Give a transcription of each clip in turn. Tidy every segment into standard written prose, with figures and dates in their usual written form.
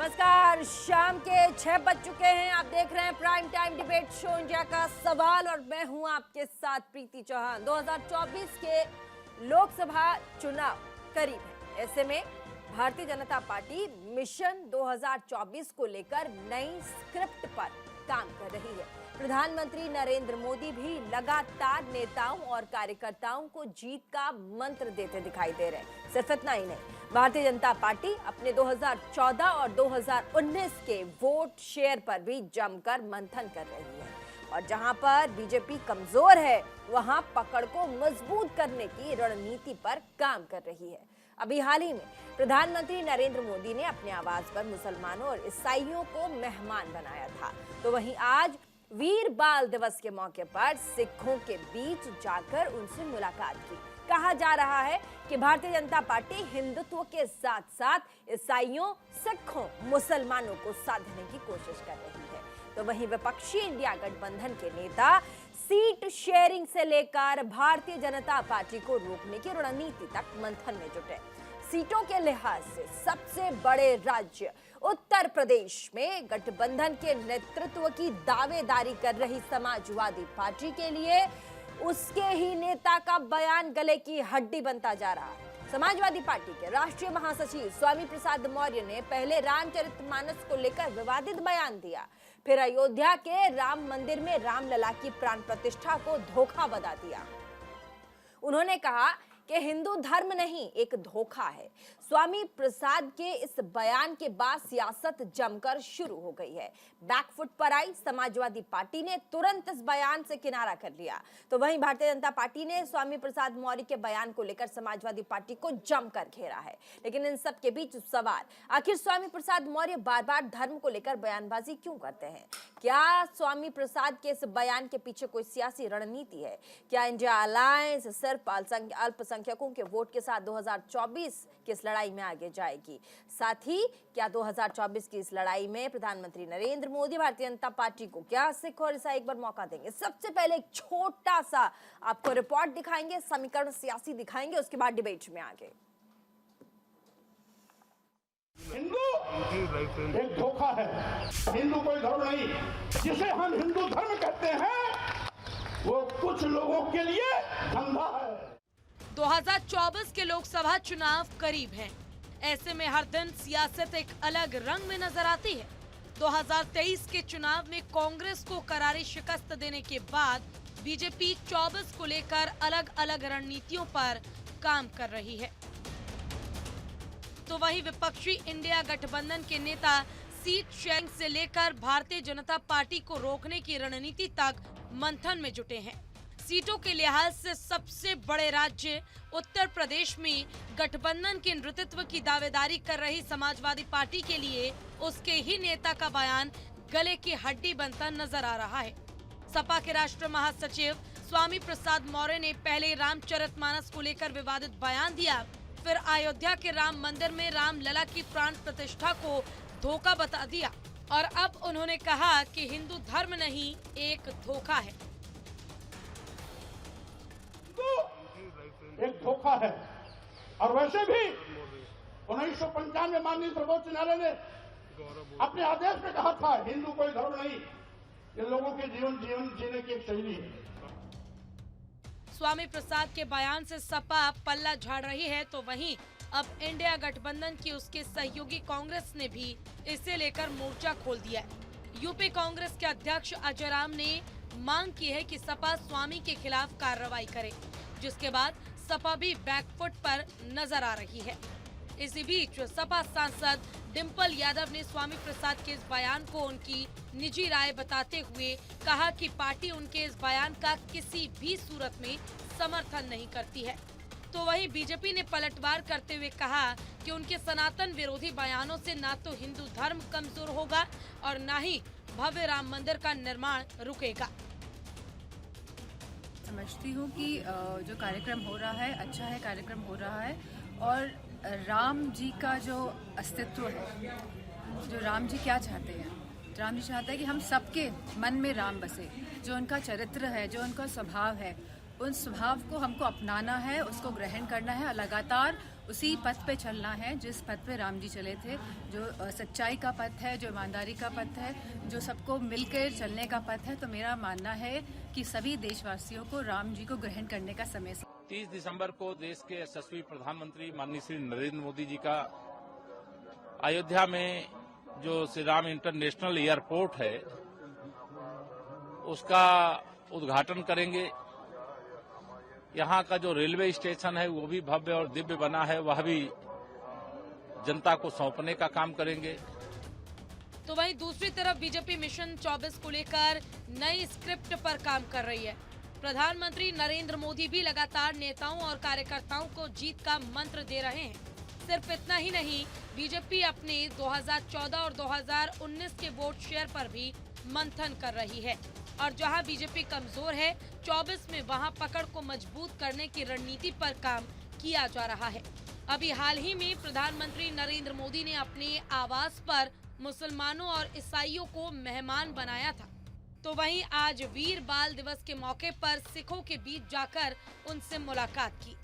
नमस्कार। शाम के 6 बज चुके हैं। आप देख रहे हैं prime time debate show India का सवाल और मैं हूं आपके साथ प्रीति चौहान। 2024 के लोकसभा चुनाव करीब है। ऐसे में भारतीय जनता पार्टी मिशन 2024 को लेकर नई स्क्रिप्ट पर काम कर रही है। प्रधानमंत्री नरेंद्र मोदी भी लगातार नेताओं और कार्यकर्ताओं को जीत का मंत्र देते दिखाई दे रहे हैं। सिर्फ इतना ही नहीं, भारतीय जनता पार्टी अपने 2014 और 2019 के वोट शेयर पर भी जमकर मंथन कर रही है और जहां पर बीजेपी कमजोर है वहां पकड़ को मजबूत करने की रणनीति पर काम कर रही है। अभी हाल ही में प्रधानमंत्री नरेंद्र मोदी ने अपने आवास पर मुसलमानों और ईसाइयों को मेहमान बनाया था, तो वहीं आज वीर बाल दिवस के मौके पर सिखों के बीच जाकर उनसे मुलाकात की। कहा जा रहा है कि भारतीय जनता पार्टी हिंदुत्व के साथ साथ ईसाइयों, सिखों, मुसलमानों को साधने की कोशिश कर रही है। तो वहीं विपक्षी इंडिया गठबंधन के नेता सीट शेयरिंग से लेकर भारतीय जनता पार्टी को रोकने की रणनीति तक मंथन में जुटे। सीटों के लिहाज से सबसे बड़े राज्य उत्तर प्रदेश में गठबंधन के नेतृत्व की दावेदारी कर रही समाजवादी पार्टी के लिए उसके ही नेता का बयान गले की हड्डी बनता जा रहा है। समाजवादी पार्टी के राष्ट्रीय महासचिव स्वामी प्रसाद मौर्य ने पहले रामचरितमानस को लेकर विवादित बयान दिया, फिर अयोध्या के राम मंदिर में रामलला की प्राण प्रतिष्ठा को धोखा बता दिया। उन्होंने कहा कि हिंदू धर्म नहीं, एक धोखा है। स्वामी प्रसाद के इस बयान के बाद सियासत जमकर शुरू हो गई है। बैकफुट पर आई समाजवादी पार्टी ने तुरंत इस बयान से किनारा कर लिया, तो वहीं भारतीय जनता पार्टी ने स्वामी प्रसाद मौर्य के बयान को लेकर समाजवादी पार्टी को जमकर घेरा है। लेकिन इन सब के बीच सवाल, आखिर स्वामी प्रसाद मौर्य बार बार धर्म को लेकर बयानबाजी क्यों करते हैं? क्या स्वामी प्रसाद के इस बयान के पीछे कोई सियासी रणनीति है? क्या इंडिया अलायंस सिर्फ अल्पसंख्यकों के वोट के साथ 2024 की इस लड़ाई में आगे जाएगी? साथ ही क्या 2024 की इस लड़ाई में प्रधानमंत्री नरेंद्र मोदी भारतीय जनता पार्टी को क्या सिख और ईसाई एक बार मौका देंगे? सबसे पहले एक छोटा सा आपको रिपोर्ट दिखाएंगे, समीकरण सियासी दिखाएंगे, उसके बाद डिबेट में आगे। हिंदू एक धोखा है, हिंदू कोई धर्म नहीं। जिसे हम हिंदू धर्म कहते हैं वो कुछ लोगों के लिए धंधा है। 2024 के लोकसभा चुनाव करीब हैं। ऐसे में हर दिन सियासत एक अलग रंग में नजर आती है। 2023 के चुनाव में कांग्रेस को करारी शिकस्त देने के बाद बीजेपी 24 को लेकर अलग अलग रणनीतियों पर काम कर रही है, तो वहीं विपक्षी इंडिया गठबंधन के नेता सीट शेयरिंग से लेकर भारतीय जनता पार्टी को रोकने की रणनीति तक मंथन में जुटे हैं। सीटों के लिहाज से सबसे बड़े राज्य उत्तर प्रदेश में गठबंधन के नेतृत्व की दावेदारी कर रही समाजवादी पार्टी के लिए उसके ही नेता का बयान गले की हड्डी बनता नजर आ रहा है। सपा के राष्ट्रीय महासचिव स्वामी प्रसाद मौर्य ने पहले रामचरितमानस को लेकर विवादित बयान दिया, फिर अयोध्या के राम मंदिर में रामलला की प्राण प्रतिष्ठा को धोखा बता दिया और अब उन्होंने कहा कि हिंदू धर्म नहीं, एक धोखा है। एक धोखा है। और वैसे भी 1995 माननीय सर्वोच्च न्यायालय ने अपने आदेश में कहा था हिंदू कोई धर्म नहीं, ये लोगों के जीवन जीने की एक शैली है। स्वामी प्रसाद के बयान से सपा पल्ला झाड़ रही है, तो वहीं अब इंडिया गठबंधन की उसके सहयोगी कांग्रेस ने भी इसे लेकर मोर्चा खोल दिया है। यूपी कांग्रेस के अध्यक्ष अजय राम ने मांग की है कि सपा स्वामी के खिलाफ कार्रवाई करे, जिसके बाद सपा भी बैकफुट पर नजर आ रही है। इसी बीच सपा सांसद डिंपल यादव ने स्वामी प्रसाद के इस बयान को उनकी निजी राय बताते हुए कहा कि पार्टी उनके इस बयान का किसी भी सूरत में समर्थन नहीं करती है। तो वहीं बीजेपी ने पलटवार करते हुए कहा कि उनके सनातन विरोधी बयानों से न तो हिंदू धर्म कमजोर होगा और न ही भव्य राम मंदिर का निर्माण रुकेगा। समझती हूँ कि जो कार्यक्रम हो रहा है अच्छा है, कार्यक्रम हो रहा है और राम जी का जो अस्तित्व है, जो राम जी क्या चाहते हैं, राम जी चाहते हैं कि हम सबके मन में राम बसे। जो उनका चरित्र है, जो उनका स्वभाव है, उन स्वभाव को हमको अपनाना है, उसको ग्रहण करना है और लगातार उसी पथ पे चलना है जिस पथ पे राम जी चले थे, जो सच्चाई का पथ है, जो ईमानदारी का पथ है, जो सबको मिलकर चलने का पथ है। तो मेरा मानना है कि सभी देशवासियों को राम जी को ग्रहण करने का समय 30 दिसंबर को देश के यशस्वी प्रधानमंत्री माननीय श्री नरेंद्र मोदी जी का अयोध्या में जो श्री राम इंटरनेशनल एयरपोर्ट है उसका उद्घाटन करेंगे। यहाँ का जो रेलवे स्टेशन है वो भी भव्य और दिव्य बना है, वह भी जनता को सौंपने का काम करेंगे। तो वहीं दूसरी तरफ बीजेपी मिशन 24 को लेकर नई स्क्रिप्ट पर काम कर रही है। प्रधानमंत्री नरेंद्र मोदी भी लगातार नेताओं और कार्यकर्ताओं को जीत का मंत्र दे रहे हैं। सिर्फ इतना ही नहीं, बीजेपी अपने 2014 और 2019 के वोट शेयर पर भी मंथन कर रही है और जहां बीजेपी कमजोर है, 24 में वहां पकड़ को मजबूत करने की रणनीति पर काम किया जा रहा है। अभी हाल ही में प्रधानमंत्री नरेंद्र मोदी ने अपने आवास पर मुसलमानों और ईसाइयों को मेहमान बनाया था, तो वहीं आज वीर बाल दिवस के मौके पर सिखों के बीच जाकर उनसे मुलाकात की।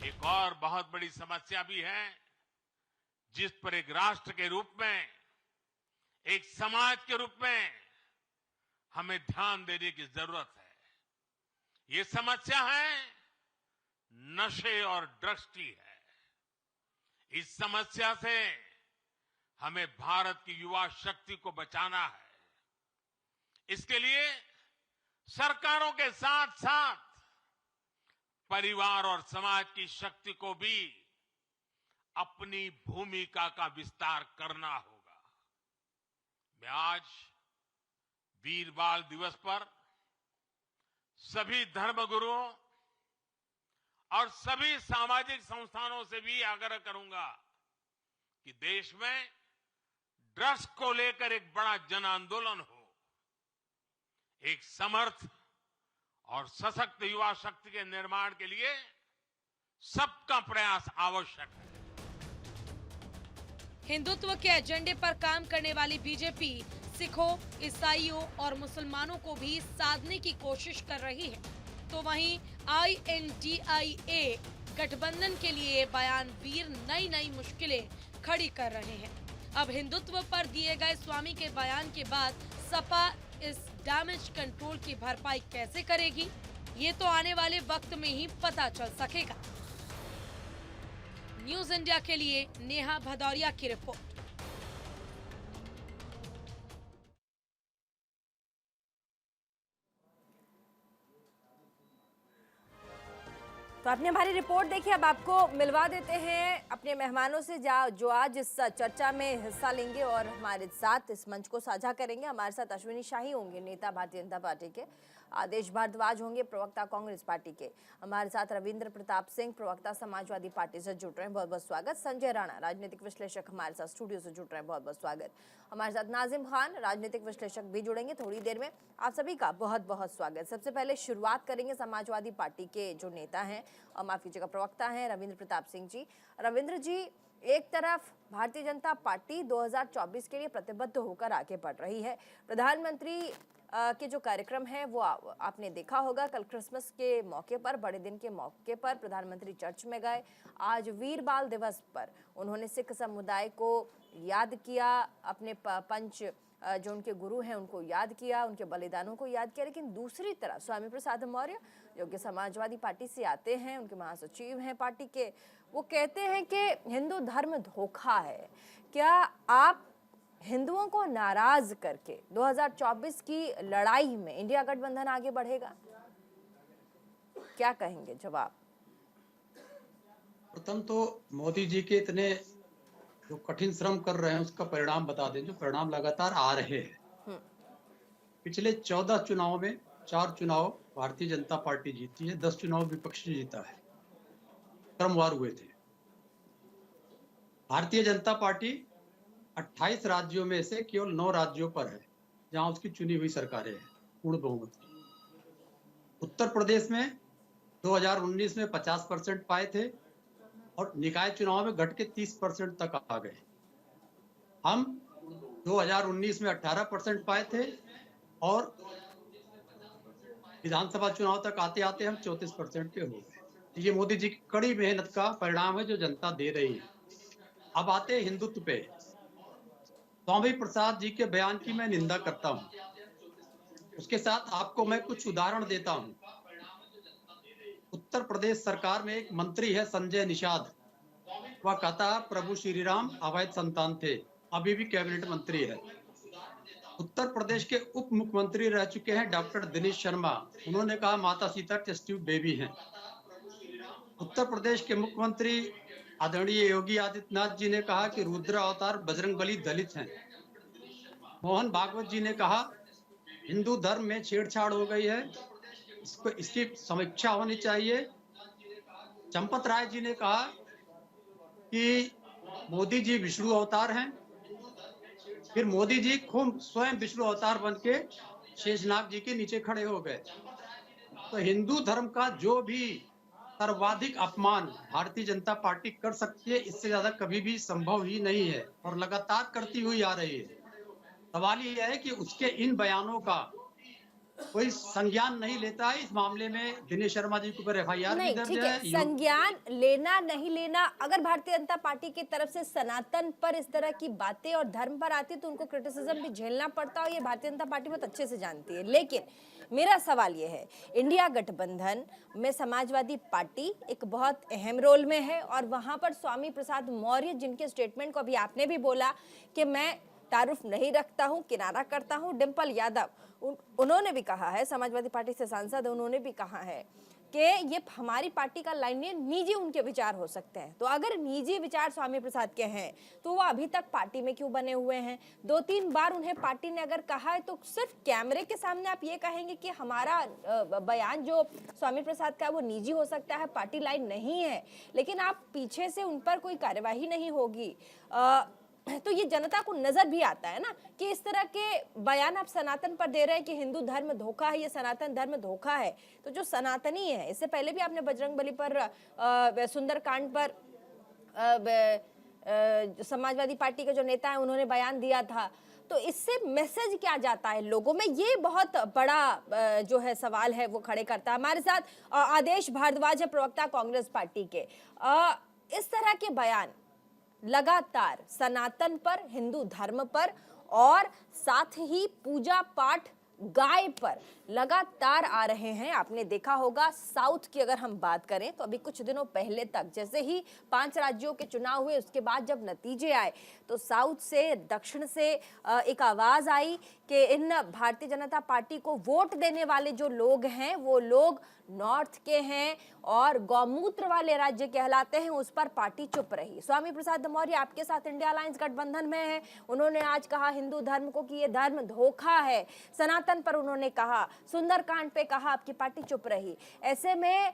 एक और बहुत बड़ी समस्या भी है जिस पर एक राष्ट्र के रूप में, एक समाज के रूप में हमें ध्यान देने की जरूरत है। ये समस्या है नशे और ड्रग्स की है। इस समस्या से हमें भारत की युवा शक्ति को बचाना है। इसके लिए सरकारों के साथ साथ परिवार और समाज की शक्ति को भी अपनी भूमिका का विस्तार करना होगा। मैं आज वीर बाल दिवस पर सभी धर्मगुरुओं और सभी सामाजिक संस्थानों से भी आग्रह करूंगा कि देश में ड्रग्स को लेकर एक बड़ा जन आंदोलन हो। एक समर्थ और सशक्त युवा शक्ति के निर्माण के लिए सबका प्रयास आवश्यक है। हिंदुत्व के एजेंडे पर काम करने वाली बीजेपी सिखों, ईसाइयों और मुसलमानों को भी साधने की कोशिश कर रही है। तो वहीं INDIA गठबंधन के लिए बयानवीर नई नई मुश्किलें खड़ी कर रहे हैं। अब हिंदुत्व पर दिए गए स्वामी के बयान के बाद सपा इस डैमेज कंट्रोल की भरपाई कैसे करेगी, ये तो आने वाले वक्त में ही पता चल सकेगा। न्यूज इंडिया के लिए नेहा भदौरिया की रिपोर्ट। तो आपने हमारी रिपोर्ट देखी, अब आपको मिलवा देते हैं अपने मेहमानों से जो आज इस चर्चा में हिस्सा लेंगे और हमारे साथ इस मंच को साझा करेंगे। हमारे साथ अश्विनी शाही होंगे, नेता भारतीय जनता पार्टी के, आदेश भारद्वाज होंगे, प्रवक्ता कांग्रेस पार्टी के। हमारे साथ रविंद्र प्रताप सिंह, प्रवक्ता समाजवादी पार्टी से जुड़ रहे हैं, बहुत बहुत स्वागत। संजय राणा, राजनीतिक विश्लेषक, हमारे साथ स्टूडियो से जुड़ रहे हैं, बहुत बहुत स्वागत। हमारे साथ नाजिम खान, राजनीतिक विश्लेषक, भी जुड़ेंगे थोड़ी देर में। आप सभी का बहुत बहुत स्वागत। सबसे पहले शुरुआत करेंगे समाजवादी पार्टी के जो नेता हैं, माफ कीजिएगा, प्रवक्ता हैं रविंद्र प्रताप सिंह जी। रविंद्र जी, एक तरफ भारतीय जनता पार्टी 2024 के लिए प्रतिबद्ध होकर आगे बढ़ रही है। प्रधानमंत्री के जो कार्यक्रम है वो आपने देखा होगा। कल क्रिसमस के मौके पर, बड़े दिन के मौके पर प्रधानमंत्री चर्च में गए। आज वीर बाल दिवस पर उन्होंने सिख समुदाय को याद किया, अपने पंच जो उनके गुरु हैं उनको याद किया, उनके बलिदानों को याद किया। लेकिन दूसरी तरफ स्वामी प्रसाद मौर्य, जो कि समाजवादी पार्टी से आते हैं, उनके महासचिव हैं पार्टी के, वो कहते हैं कि हिंदू धर्म धोखा है। क्या आप हिंदुओं को नाराज करके 2024 की लड़ाई में इंडिया गठबंधन आगे बढ़ेगा? क्या कहेंगे जवाब? प्रथम तो मोदी जी के इतने जो कठिन श्रम कर रहे हैं उसका परिणाम बता दें, जो परिणाम लगातार आ रहे हैं। पिछले 14 चुनाव में 4 चुनाव भारतीय जनता पार्टी जीती है, 10 चुनाव विपक्ष जीता है, क्रमवार हुए थे। भारतीय जनता पार्टी 28 राज्यों में से केवल 9 राज्यों पर है जहां उसकी चुनी हुई सरकारें हैं, पूर्ण बहुमत की। उत्तर प्रदेश में 2019 में 50% पाए थे और निकाय चुनाव में घट के 30% तक आ गए। हम 2019 में 18% पाए थे और विधानसभा चुनाव तक आते आते हम 34% के हो गए। ये मोदी जी की कड़ी मेहनत का परिणाम है जो जनता दे रही है। अब आते हैं हिंदुत्व पे। स्वामी प्रसाद जी के बयान की मैं निंदा करता हूँ। उसके साथ आपको मैं कुछ उदाहरण देता हूँ। उत्तर प्रदेश सरकार में एक मंत्री है संजय निषाद। वह कहता है प्रभु श्री राम अवैध संतान थे, अभी भी कैबिनेट मंत्री है। उत्तर प्रदेश के उप मुख्यमंत्री रह चुके हैं डॉक्टर दिनेश शर्मा। उन्होंने कहा माता सीता टेस्ट ट्यूब बेबी हैं। उत्तर प्रदेश के मुख्यमंत्री आदरणीय योगी आदित्यनाथ जी ने कहा कि रुद्र अवतार बजरंगबली दलित हैं। मोहन भागवत जी ने कहा हिंदू धर्म में छेड़छाड़ हो गई है, इसकी समीक्षा होनी चाहिए। चंपत राय जी ने कहा कि मोदी जी विष्णु अवतार हैं। फिर मोदी जी खुद स्वयं विष्णु अवतार बन के शेषनाग जी के नीचे खड़े हो गए। तो हिंदू धर्म का जो भी सर्वाधिक अपमान भारतीय जनता पार्टी कर सकती है, इससे ज्यादा कभी भी संभव ही नहीं है और लगातार करती हुई आ रही है। सवाल यह है कि उसके इन बयानों का कोई संज्ञान नहीं लेता है। इस मामले में दिनेश शर्मा जी के ऊपर एफआईआर भी दर्ज है। संज्ञान लेना नहीं लेना, अगर भारतीय जनता पार्टी की तरफ से सनातन पर इस तरह की बातें और धर्म पर आती है तो उनको क्रिटिसिज्म भी झेलना पड़ता है, ये भारतीय जनता पार्टी बहुत अच्छे से जानती है। लेकिन मेरा सवाल ये है, इंडिया गठबंधन में समाजवादी पार्टी एक बहुत अहम रोल में है और वहां पर स्वामी प्रसाद मौर्य, जिनके स्टेटमेंट को अभी आपने भी बोला कि मैं तारुफ नहीं रखता हूं, किनारा करता हूं, डिम्पल यादव उन्होंने भी कहा है, समाजवादी पार्टी से सांसद उन्होंने भी कहा है कि ये हमारी पार्टी का लाइन नहीं, निजी उनके विचार हो सकते हैं। तो अगर निजी विचार स्वामी प्रसाद के हैं तो वो अभी तक पार्टी में क्यों बने हुए हैं? 2-3 बार उन्हें पार्टी ने अगर कहा है तो सिर्फ कैमरे के सामने आप ये कहेंगे कि हमारा बयान जो स्वामी प्रसाद का वो निजी हो सकता है, पार्टी लाइन नहीं है, लेकिन आप पीछे से उन पर कोई कार्यवाही नहीं होगी। तो ये जनता को नजर भी आता है ना कि इस तरह के बयान आप सनातन पर दे रहे हैं कि हिंदू धर्म धोखा है, ये सनातन धर्म धोखा है। तो जो सनातनी है, इससे पहले भी आपने बजरंगबली पर, सुंदरकांड पर समाजवादी पार्टी के जो नेता हैं उन्होंने बयान दिया था। तो इससे मैसेज क्या जाता है लोगों में, ये बहुत बड़ा जो है सवाल है वो खड़े करता है। हमारे साथ आदेश भारद्वाज है, प्रवक्ता कांग्रेस पार्टी के। इस तरह के बयान लगातार सनातन पर, हिंदू धर्म पर और साथ ही पूजा पाठ गाय पर लगातार आ रहे हैं। आपने देखा होगा साउथ की अगर हम बात करें तो अभी कुछ दिनों पहले तक जैसे ही 5 राज्यों के चुनाव हुए, उसके बाद जब नतीजे आए तो साउथ से, दक्षिण से एक आवाज आई कि इन भारतीय जनता पार्टी को वोट देने वाले जो लोग हैं वो लोग नॉर्थ के हैं और गौमूत्र वाले राज्य कहलाते हैं, उस पर पार्टी चुप रही। स्वामी प्रसाद मौर्य आपके साथ इंडिया अलायंस गठबंधन में है, उन्होंने आज कहा हिंदू धर्म को कि ये धर्म धोखा है। सनातन पर उन्होंने कहा, सुंदरकांड पे कहा, आपकी पार्टी चुप रही। ऐसे में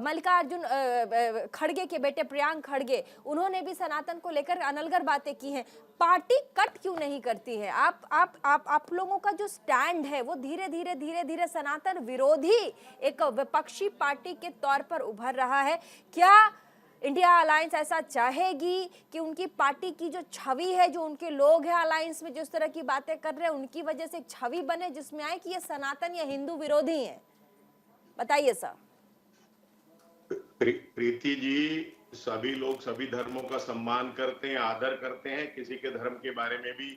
मल्लिकार्जुन खड़गे के बेटे प्रियांक खड़गे, उन्होंने भी सनातन को लेकर अनलगर बातें की हैं। पार्टी कट क्यों नहीं करती है? आप लोगों का जो स्टैंड है वो धीरे धीरे सनातन विरोधी एक विपक्षी पार्टी के तौर पर उभर रहा है। क्या इंडिया अलायंस ऐसा चाहेगी कि उनकी पार्टी की जो छवि है, जो उनके लोग हैं अलायंस में जिस तरह की बातें कर रहे हैं, उनकी वजह से एक छवि बने जिसमें आए कि ये सनातन या हिंदू विरोधी हैं? बताइए सर। प्रीति जी, सभी लोग सभी धर्मों का सम्मान करते हैं, आदर करते हैं। किसी के धर्म के बारे में भी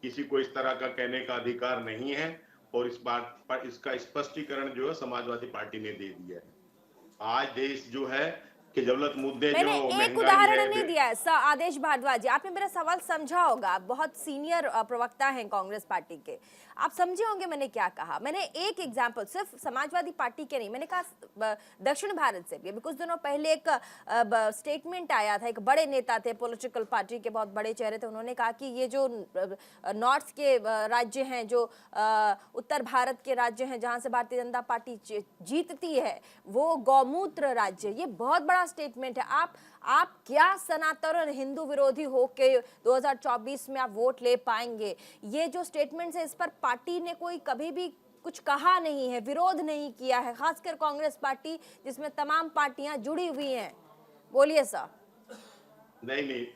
किसी को इस तरह का कहने का अधिकार नहीं है और इस बात पर इसका स्पष्टीकरण जो है समाजवादी पार्टी ने दे दिया है। आज देश जो है कि जरूरत मुद्दे जो मैंने एक उदाहरण नहीं दिया है। आदेश भारद्वाज जी, आपने मेरा सवाल समझा होगा, आप बहुत सीनियर प्रवक्ता हैं कांग्रेस पार्टी के, आप समझे होंगे मैंने क्या कहा। मैंने एक एग्जांपल सिर्फ समाजवादी पार्टी के नहीं, मैंने कहा दक्षिण भारत से भी। अभी कुछ दिनों पहले एक स्टेटमेंट आया था, एक बड़े नेता थे, पॉलिटिकल पार्टी के बहुत बड़े चेहरे थे, उन्होंने कहा कि ये जो नॉर्थ के राज्य हैं, जो उत्तर भारत के राज्य हैं जहां से भारतीय जनता पार्टी जीतती है, वो गौमूत्र राज्य। ये बहुत बड़ा स्टेटमेंट है। आप क्या सनातन और हिंदू विरोधी होके 2024 में आप वोट ले पाएंगे? ये जो स्टेटमेंट है इस पर पार्टी ने कोई कभी भी कुछ कहा नहीं है, विरोध नहीं किया है, खासकर कांग्रेस पार्टी जिसमें तमाम पार्टियां जुड़ी हुई हैं। बोलिए सर। नहीं,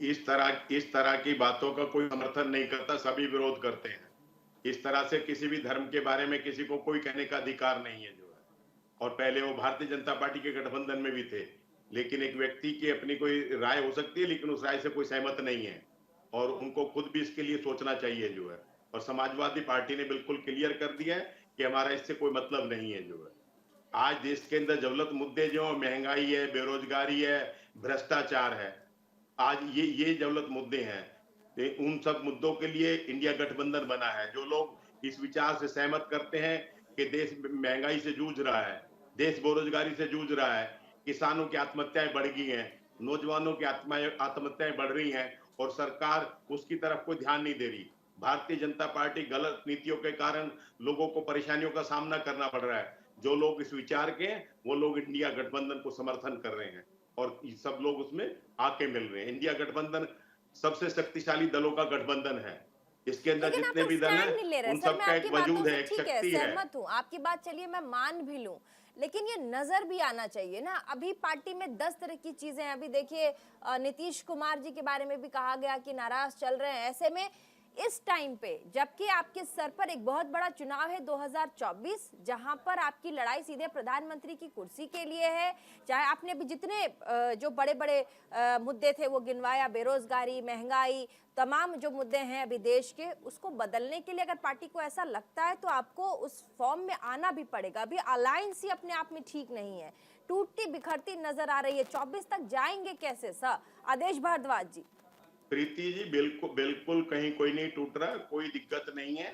इस तरह की बातों का कोई समर्थन नहीं करता, सभी विरोध करते हैं। इस तरह से किसी भी धर्म के बारे में किसी को कोई कहने का अधिकार नहीं है जो है। और पहले वो भारतीय जनता पार्टी के गठबंधन में भी थे, लेकिन एक व्यक्ति की अपनी कोई राय हो सकती है, लेकिन उस राय से कोई सहमत नहीं है और उनको खुद भी इसके लिए सोचना चाहिए जो है। और समाजवादी पार्टी ने बिल्कुल क्लियर कर दिया है कि हमारा इससे कोई मतलब नहीं है जो है। आज देश के अंदर जरूरत मुद्दे जो महंगाई है, बेरोजगारी है, भ्रष्टाचार है, आज ये जरूरत मुद्दे हैं। उन सब मुद्दों के लिए इंडिया गठबंधन बना है। जो लोग इस विचार से सहमत करते हैं कि देश महंगाई से जूझ रहा है, देश बेरोजगारी से जूझ रहा है, किसानों की आत्महत्याएं बढ़ गई हैं, नौजवानों की आत्महत्याएं बढ़ रही हैं और सरकार उसकी तरफ कोई ध्यान नहीं दे रही। भारतीय जनता पार्टी गलत नीतियों के कारण लोगों को परेशानियों का सामना करना पड़ रहा है। जो लोग इस विचार के हैं वो लोग इंडिया गठबंधन को समर्थन कर रहे हैं और सब लोग उसमें आके मिल रहे हैं। इंडिया गठबंधन सबसे शक्तिशाली दलों का गठबंधन है। इसके अंदर लेकिन जितने आप भी दल stand नहीं ले हैं रहे। उन सर, सब मैं का आपकी एक बातों वजूद से है, एक ठीक है, शक्ति है। सहमत हूँ आपकी बात, चलिए मैं मान भी लूं, लेकिन ये नजर भी आना चाहिए ना। अभी पार्टी में 10 तरह की चीजें हैं। अभी देखिए नीतीश कुमार जी के बारे में भी कहा गया कि नाराज चल रहे हैं। ऐसे में इस टाइम पे जबकि आपके सर पर एक बहुत बड़ा चुनाव है 2024, जहां पर आपकी लड़ाई सीधे प्रधानमंत्री की कुर्सी के लिए है, चाहे आपने अभी जितने जो बड़े बड़े मुद्दे थे वो गिनवाया, बेरोजगारी, महंगाई, तमाम जो मुद्दे हैं अभी देश के, उसको बदलने के लिए अगर पार्टी को ऐसा लगता है तो आपको उस फॉर्म में आना भी पड़ेगा। अभी अलायंस ही अपने आप में ठीक नहीं है, टूटती बिखरती नजर आ रही है। 24 तक जाएंगे कैसे सर? आदेश भारद्वाज जी। प्रीति जी, बिल्कुल कहीं कोई नहीं टूट रहा, कोई दिक्कत नहीं है।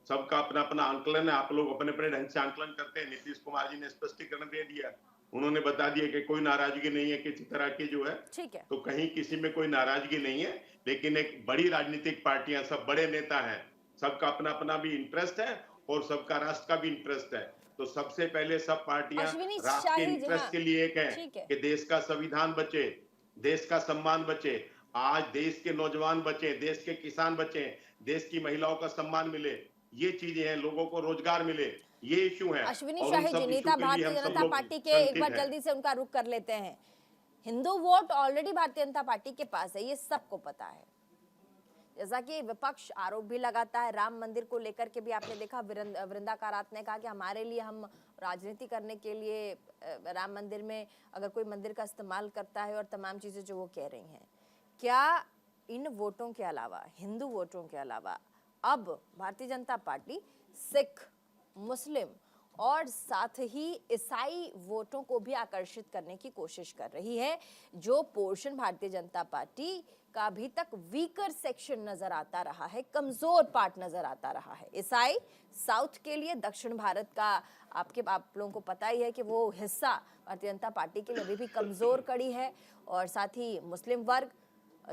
सबका अपना अपना आंकलन है, आप लोग अपने अपने ढंग से आंकलन करते हैं। नीतीश कुमार जी ने स्पष्टीकरण दे दिया, उन्होंने बता दिया कि कोई नाराजगी नहीं है किसी तरह की जो है। ठीक है, तो कहीं किसी में कोई नाराजगी नहीं है, लेकिन एक बड़ी राजनीतिक पार्टियां, सब बड़े नेता हैं, सबका अपना अपना भी इंटरेस्ट है और सबका राष्ट्र का भी इंटरेस्ट है। तो सबसे पहले सब पार्टियां अश्विनी राष्ट्र के शाही जी, इंटरेस्ट हाँ, के लिए एक ठीक है। है कि देश का संविधान बचे, देश का सम्मान बचे, आज देश के नौजवान बचे, देश के किसान बचे, देश की महिलाओं का सम्मान मिले, ये चीजें हैं, लोगों को रोजगार मिले, ये इश्यू है। अश्विनी और उन शाही सब जी, इश्यू नेता के लिए भारतीय हम सब जनता लोग पार्टी के, एक संकित बार हैं। जल्दी से उनका रुख कर लेते हैं। Hindu vote already Bharatiya Janata party के पास है, ये सबको पता है। जैसा कि विपक्ष आरोप भी लगाता है राम मंदिर को लेकर के भी, आपने देखा वृंदा कारात ने कहा कि हमारे लिए, हम राजनीति करने के लिए राम मंदिर में अगर कोई मंदिर का इस्तेमाल करता है और तमाम चीजें जो वो कह रही हैं। क्या इन वोटों के अलावा, हिंदू वोटों के अलावा, अब भारतीय जनता पार्टी सिख, मुस्लिम और साथ ही ईसाई वोटों को भी आकर्षित करने की कोशिश कर रही है, जो पोर्शन भारतीय जनता पार्टी का अभी तक वीकर सेक्शन नजर आता रहा है, कमजोर पार्ट नजर आता रहा है। ईसाई साउथ के लिए, दक्षिण भारत का आप लोगों को पता ही है कि वो हिस्सा भारतीय जनता पार्टी के लिए अभी भी कमजोर कड़ी है, और साथ ही मुस्लिम वर्ग,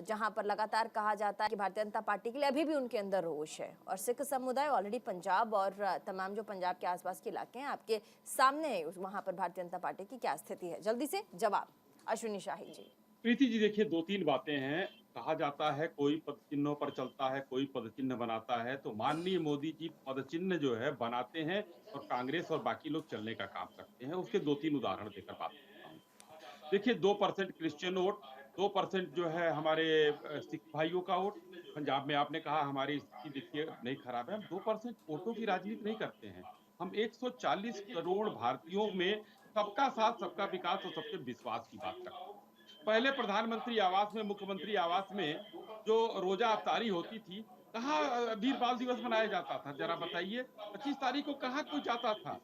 जहां पर लगातार कहा जाता है कि भारतीय जनता पार्टी के लिए अभी भी उनके अंदर रोष है, और सिख समुदाय ऑलरेडी पंजाब और तमाम जो पंजाब के आसपास के इलाके हैं आपके सामने है, वहां पर भारतीय जनता पार्टी की क्या स्थिति है? जल्दी से जवाब अश्विनी शाही जी। प्रीति जी, देखिए 2-3 बातें हैं। कहा जाता है कोई पद चिन्हों पर चलता है, कोई पद चिन्ह बनाता है, तो माननीय मोदी जी पद चिन्ह जो है बनाते हैं और कांग्रेस और बाकी लोग चलने का काम करते हैं। उसके 2-3 उदाहरण देकर बात करता हूँ। देखिए 2% क्रिश्चियन वोट, 2% जो है हमारे सिख भाइयों का वोट। पंजाब में आपने कहा हमारी स्थिति देखिए नहीं खराब है, हम 2% वोटों की राजनीति नहीं करते हैं। हम 140 करोड़ भारतीयों में सबका साथ, सबका विकास और सबके विश्वास की बात करते हैं। पहले प्रधानमंत्री आवास में, मुख्यमंत्री आवास में जो रोजा अफ्तारी होती थी, कहाँ वीर बाल दिवस मनाया जाता था? जरा बताइए। 25 तारीख को कहाँ कोई जाता था?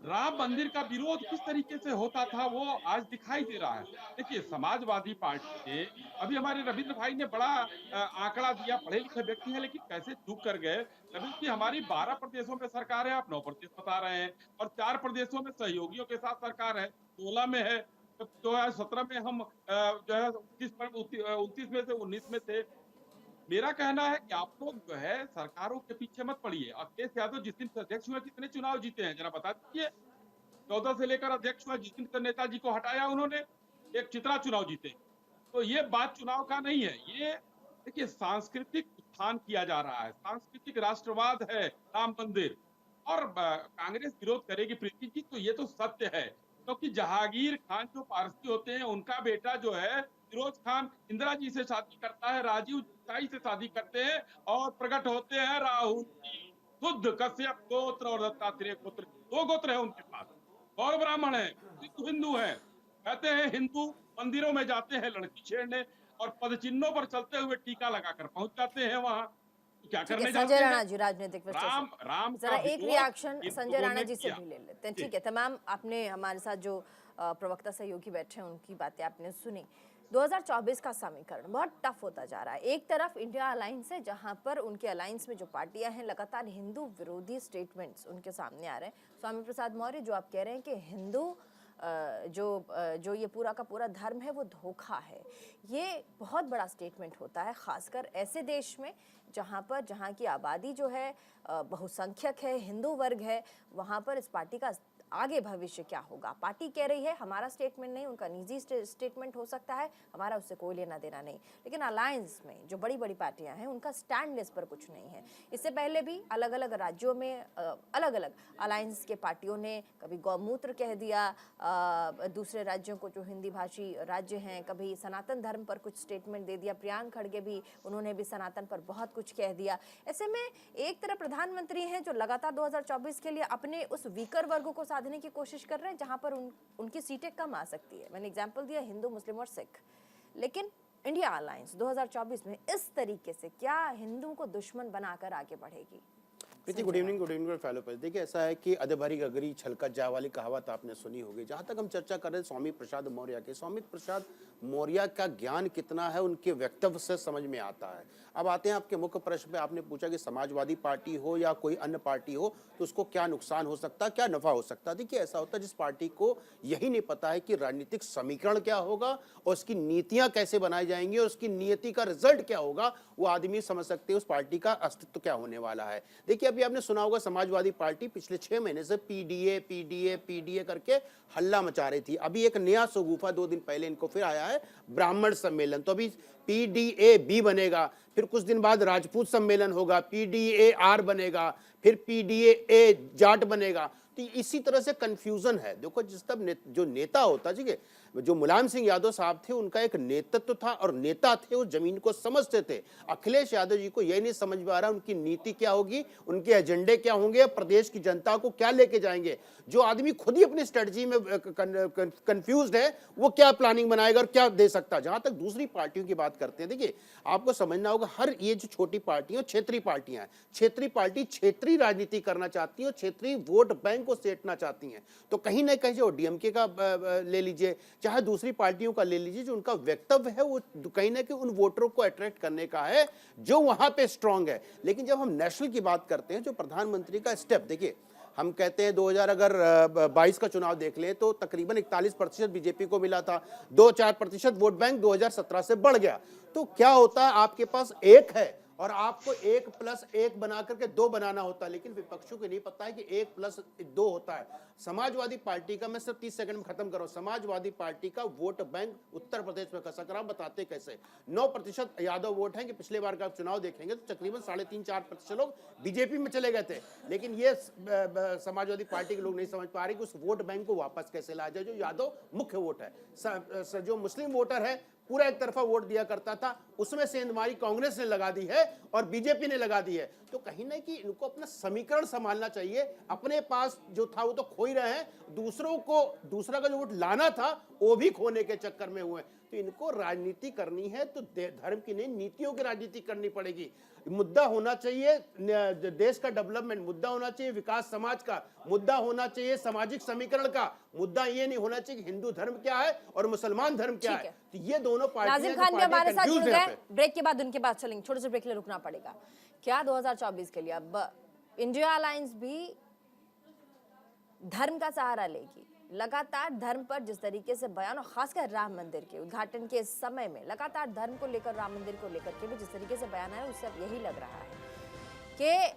राम मंदिर का विरोध किस तरीके से होता था वो आज दिखाई दे रहा है। देखिए समाजवादी पार्टी ने, अभी हमारे रविंद्र भाई ने बड़ा आंकड़ा दिया, पढ़े लिखे व्यक्ति हैं लेकिन कैसे चूक कर गए। रविंद्र जी, हमारी 12 प्रदेशों में सरकार है, आप 9% बता रहे हैं, और 4 प्रदेशों में सहयोगियों के साथ सरकार है, 16 में है, 2017 में हम जो है 29 में से 19 में थे। मेरा कहना है कि आप लोग जो है सरकारों के पीछे मत पड़िए। अखिलेश यादव जिस दिन से अध्यक्ष हुए कितने चुनाव जीते हैं जरा बता दीजिए। 14 से लेकर अध्यक्ष हुआ, जिस दिन से नेताजी को हटाया उन्होंने, एक चित्रा चुनाव जीते। तो ये बात चुनाव का नहीं है, ये देखिए सांस्कृतिक उत्थान किया जा रहा है, सांस्कृतिक राष्ट्रवाद है राम मंदिर, और कांग्रेस विरोध करेगी प्रीति जी, तो ये तो सत्य है। क्योंकि जहांगीर खान जो पारसी होते हैं, उनका बेटा जो है फिरोज खान इंदिरा जी से शादी करता है, राजीव शाही से शादी करते हैं और प्रकट होते हैं राहुल जी, शुद्ध कश्यप गोत्र और दत्तात्रेय गोत्र, 2 गोत्र है उनके पास। गौर ब्राह्मण है, हिंदू है। कहते हैं हिंदू मंदिरों में जाते हैं लड़की छेड़ने और पदचिन्हों पर चलते हुए टीका लगाकर पहुंच जाते हैं वहां। क्या करने जाते संजय हैं? राणा जी, राजनीतिक विश्लेषक, राम जरा का एक विरोध रिएक्शन इन संजय लोगों राणा ने जी से किया। भी ले लेते हैं। ठीक है, तमाम आपने हमारे साथ जो प्रवक्ता सहयोगी बैठे हैं उनकी बातें आपने सुनी। 2024 का समीकरण बहुत टफ होता जा रहा है। एक तरफ इंडिया अलायंस है, जहां पर उनके अलायंस में जो पार्टियां हैं लगातार हिंदू विरोधी स्टेटमेंट्स उनके सामने आ रहे हैं। स्वामी प्रसाद मौर्य जो आप कह रहे हैं कि हिंदू जो ये पूरा का पूरा धर्म है वो धोखा है, ये बहुत बड़ा स्टेटमेंट होता है, खासकर ऐसे देश में जहाँ की आबादी जो है बहुसंख्यक है, हिंदू वर्ग है, वहाँ पर इस पार्टी का आगे भविष्य क्या होगा। पार्टी कह रही है हमारा स्टेटमेंट नहीं, उनका निजी स्टेटमेंट हो सकता है, हमारा उससे कोई लेना देना नहीं। लेकिन अलायंस में जो बड़ी बड़ी पार्टियां हैं उनका स्टैंड इस पर कुछ नहीं है। इससे पहले भी अलग अलग राज्यों में अलग अलग अलायंस के पार्टियों ने कभी गौमूत्र कह दिया दूसरे राज्यों को जो हिंदी भाषी राज्य हैं, कभी सनातन धर्म पर कुछ स्टेटमेंट दे दिया। प्रियंका खड़गे भी, उन्होंने भी सनातन पर बहुत कुछ कह दिया। ऐसे में एक तरफ प्रधानमंत्री हैं जो लगातार 2024 के लिए अपने उस वीकर वर्ग को साधने की कोशिश कर रहे हैं जहां पर उनकी सीटें कम आ सकती है। मैंने एग्जांपल दिया हिंदू, मुस्लिम और सिख। लेकिन इंडिया अलायंस 2024 में इस तरीके से क्या हिंदुओं को दुश्मन बनाकर आगे बढ़ेगी? प्रीति, गुड इवनिंग फैलो पर। देखिए, ऐसा है कि अधभरी गगरी छलकत जा वाली कहावत आपने सुनी होगी। जहाँ तक हम चर्चा कर रहे हैं स्वामी प्रसाद मौर्य के, स्वामी प्रसाद मौर्य का ज्ञान कितना है उनके वक्तव्य से समझ में आता है। अब आते हैं आपके मुख्य प्रश्न पे। आपने पूछा कि समाजवादी पार्टी हो या कोई अन्य पार्टी हो तो उसको क्या नुकसान हो सकता है, क्या नफा हो सकता है। देखिए, ऐसा होता है जिस पार्टी को यही नहीं पता है कि राजनीतिक समीकरण क्या होगा और उसकी नीतियां कैसे बनाई जाएंगी और उसकी नीति का रिजल्ट क्या होगा, वो आदमी समझ सकते हैं उस पार्टी का अस्तित्व क्या होने वाला है। देखिए, अभी आपने सुना होगा समाजवादी पार्टी पिछले 6 महीने से पीडीए करके हल्ला मचा रही थी। अभी एक नया शगुफा 2 दिन पहले इनको फिर आया है, ब्राह्मण सम्मेलन। तो अभी पीडीए बी बनेगा, फिर कुछ दिन बाद राजपूत सम्मेलन होगा, पीडीए आर बनेगा, फिर पीडीए जाट बनेगा। तो इसी तरह से कंफ्यूजन है। देखो, जिस तब जो नेता होता, ठीक है, जो मुलायम सिंह यादव साहब थे उनका एक नेतृत्व था और नेता थे, वो जमीन को समझते थे। अखिलेश यादव जी को यही नहीं समझ में आ रहा उनकी नीति क्या होगी, उनके एजेंडे क्या होंगे, प्रदेश की जनता को क्या लेके जाएंगे। जो आदमी खुद ही अपनी स्ट्रेटजी में कंफ्यूज्ड है वो क्या प्लानिंग बनाएगा और क्या दे सकता है। जहां तक दूसरी पार्टियों की बात करते हैं, देखिए आपको समझना होगा, हर ये जो छोटी पार्टियां क्षेत्रीय पार्टियां हैं, क्षेत्रीय पार्टी क्षेत्रीय राजनीति करना चाहती है, क्षेत्रीय वोट बैंक को सेटना चाहती हैं। तो कहीं ना कहीं जो डीएमके का ले लीजिए, चाहे दूसरी पार्टियों का ले लीजिए, जो उनका वक्तव्य है वो कहीं ना कहीं उन वोटरों को अट्रैक्ट करने का है जो वहां पे स्ट्रांग है। लेकिन जब हम नेशनल की बात करते हैं, जो प्रधानमंत्री का स्टेप, देखिए हम कहते हैं 2022 का चुनाव देख लें तो तकरीबन 41% बीजेपी को मिला था, 2-4% वोट बैंक 2017 से बढ़ गया। तो क्या होता है, आपके पास एक है और आपको 1+1 बना करके 2 बनाना होता है, लेकिन विपक्षों को नहीं पता है कि 1+2 होता है। समाजवादी पार्टी का, मैं सिर्फ 30 सेकंड में खत्म करूं, समाजवादी पार्टी का वोट बैंक उत्तर प्रदेश में खसक रहा, बताते कैसे। 9% यादव वोट हैं कि पिछले बार का आप चुनाव देखेंगे तो तकरीबन 3.5-4% लोग बीजेपी में चले गए थे। लेकिन ये समाजवादी पार्टी के लोग नहीं समझ पा रहे कि उस वोट बैंक को वापस कैसे लाया जाए, जो यादव मुख्य वोट है। जो मुस्लिम वोटर है पूरा एक तरफा वोट दिया करता था, उसमें से हमारी कांग्रेस ने लगा दी है और बीजेपी ने लगा दी है। तो कहीं ना कहीं इनको अपना समीकरण संभालना चाहिए। अपने पास जो था वो तो खो ही रहे हैं, दूसरा का जो वोट लाना था वो भी खोने के चक्कर में हुए। तो इनको राजनीति करनी है तो धर्म की नहीं, नीतियों की राजनीति करनी पड़ेगी। मुद्दा होना चाहिए देश का डेवलपमेंट, मुद्दा होना चाहिए विकास समाज का, मुद्दा होना चाहिए सामाजिक समीकरण का। मुद्दा ये नहीं होना चाहिए कि हिंदू धर्म क्या है और मुसलमान धर्म क्या है। तो ये दोनों पार्टियां, नाजिम खान भी हमारे साथ जुड़ गए। ब्रेक के बाद उनके बाद चलेंगे, छोटे से ब्रेक के लिए रुकना पड़ेगा। क्या 2024 के लिए अब इंडिया अलायंस भी धर्म का सहारा लेगी? लगातार धर्म पर जिस तरीके से बयान, और खासकर राम मंदिर के उद्घाटन के समय में लगातार धर्म को लेकर, राम मंदिर को लेकर के भी जिस तरीके से बयान आया, उससे अब यही लग रहा है कि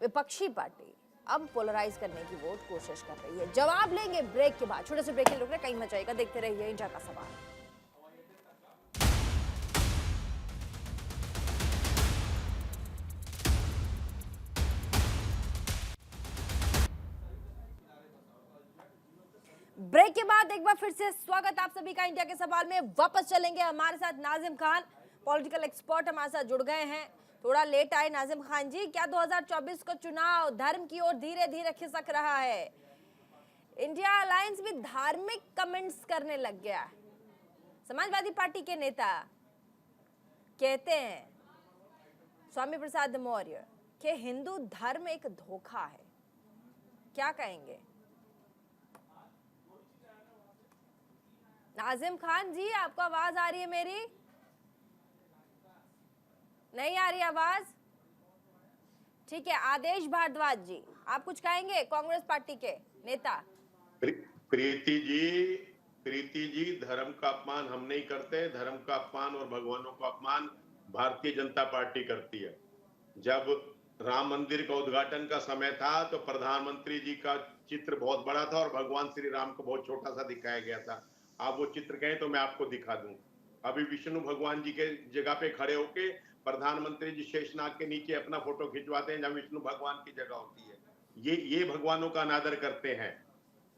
विपक्षी पार्टी अब पोलराइज करने की वोट कोशिश कर रही है। जवाब लेंगे ब्रेक के बाद, छोटे से ब्रेक के लिए रुक रहे, कहीं मत जाइएगा, देखते रहिए इंडिया का सवाल। ब्रेक के बाद एक बार फिर से स्वागत आप सभी का इंडिया के सवाल में। वापस चलेंगे, हमारे साथ नाजिम खान पॉलिटिकल एक्सपर्ट हमारे साथ जुड़ गए हैं। थोड़ा लेट आए नाजिम खान जी, क्या 2024 का चुनाव धर्म की ओर धीरे धीरे खिसक रहा है? इंडिया अलायंस भी धार्मिक कमेंट्स करने लग गया है। समाजवादी पार्टी के नेता कहते हैं, स्वामी प्रसाद मौर्य, कि हिंदू धर्म एक धोखा है। क्या कहेंगे नाजिम खान जी? आपको आवाज आ रही है मेरी? नहीं आ रही आवाज? ठीक है, आदेश भारद्वाज जी, आप कुछ कहेंगे? कांग्रेस पार्टी के नेता। प्रीति जी, धर्म का अपमान हम नहीं करते। धर्म का अपमान और भगवानों का अपमान भारतीय जनता पार्टी करती है। जब राम मंदिर का उद्घाटन का समय था तो प्रधानमंत्री जी का चित्र बहुत बड़ा था और भगवान श्री राम को बहुत छोटा सा दिखाया गया था। आप वो चित्र कहें तो मैं आपको दिखा दूं। अभी विष्णु भगवान जी के जगह पे खड़े होके प्रधानमंत्री जी शेषनाग के नीचे अपना फोटो खिंचवाते हैं जहां विष्णु भगवान की जगह होती है। ये भगवानों का अनादर करते हैं।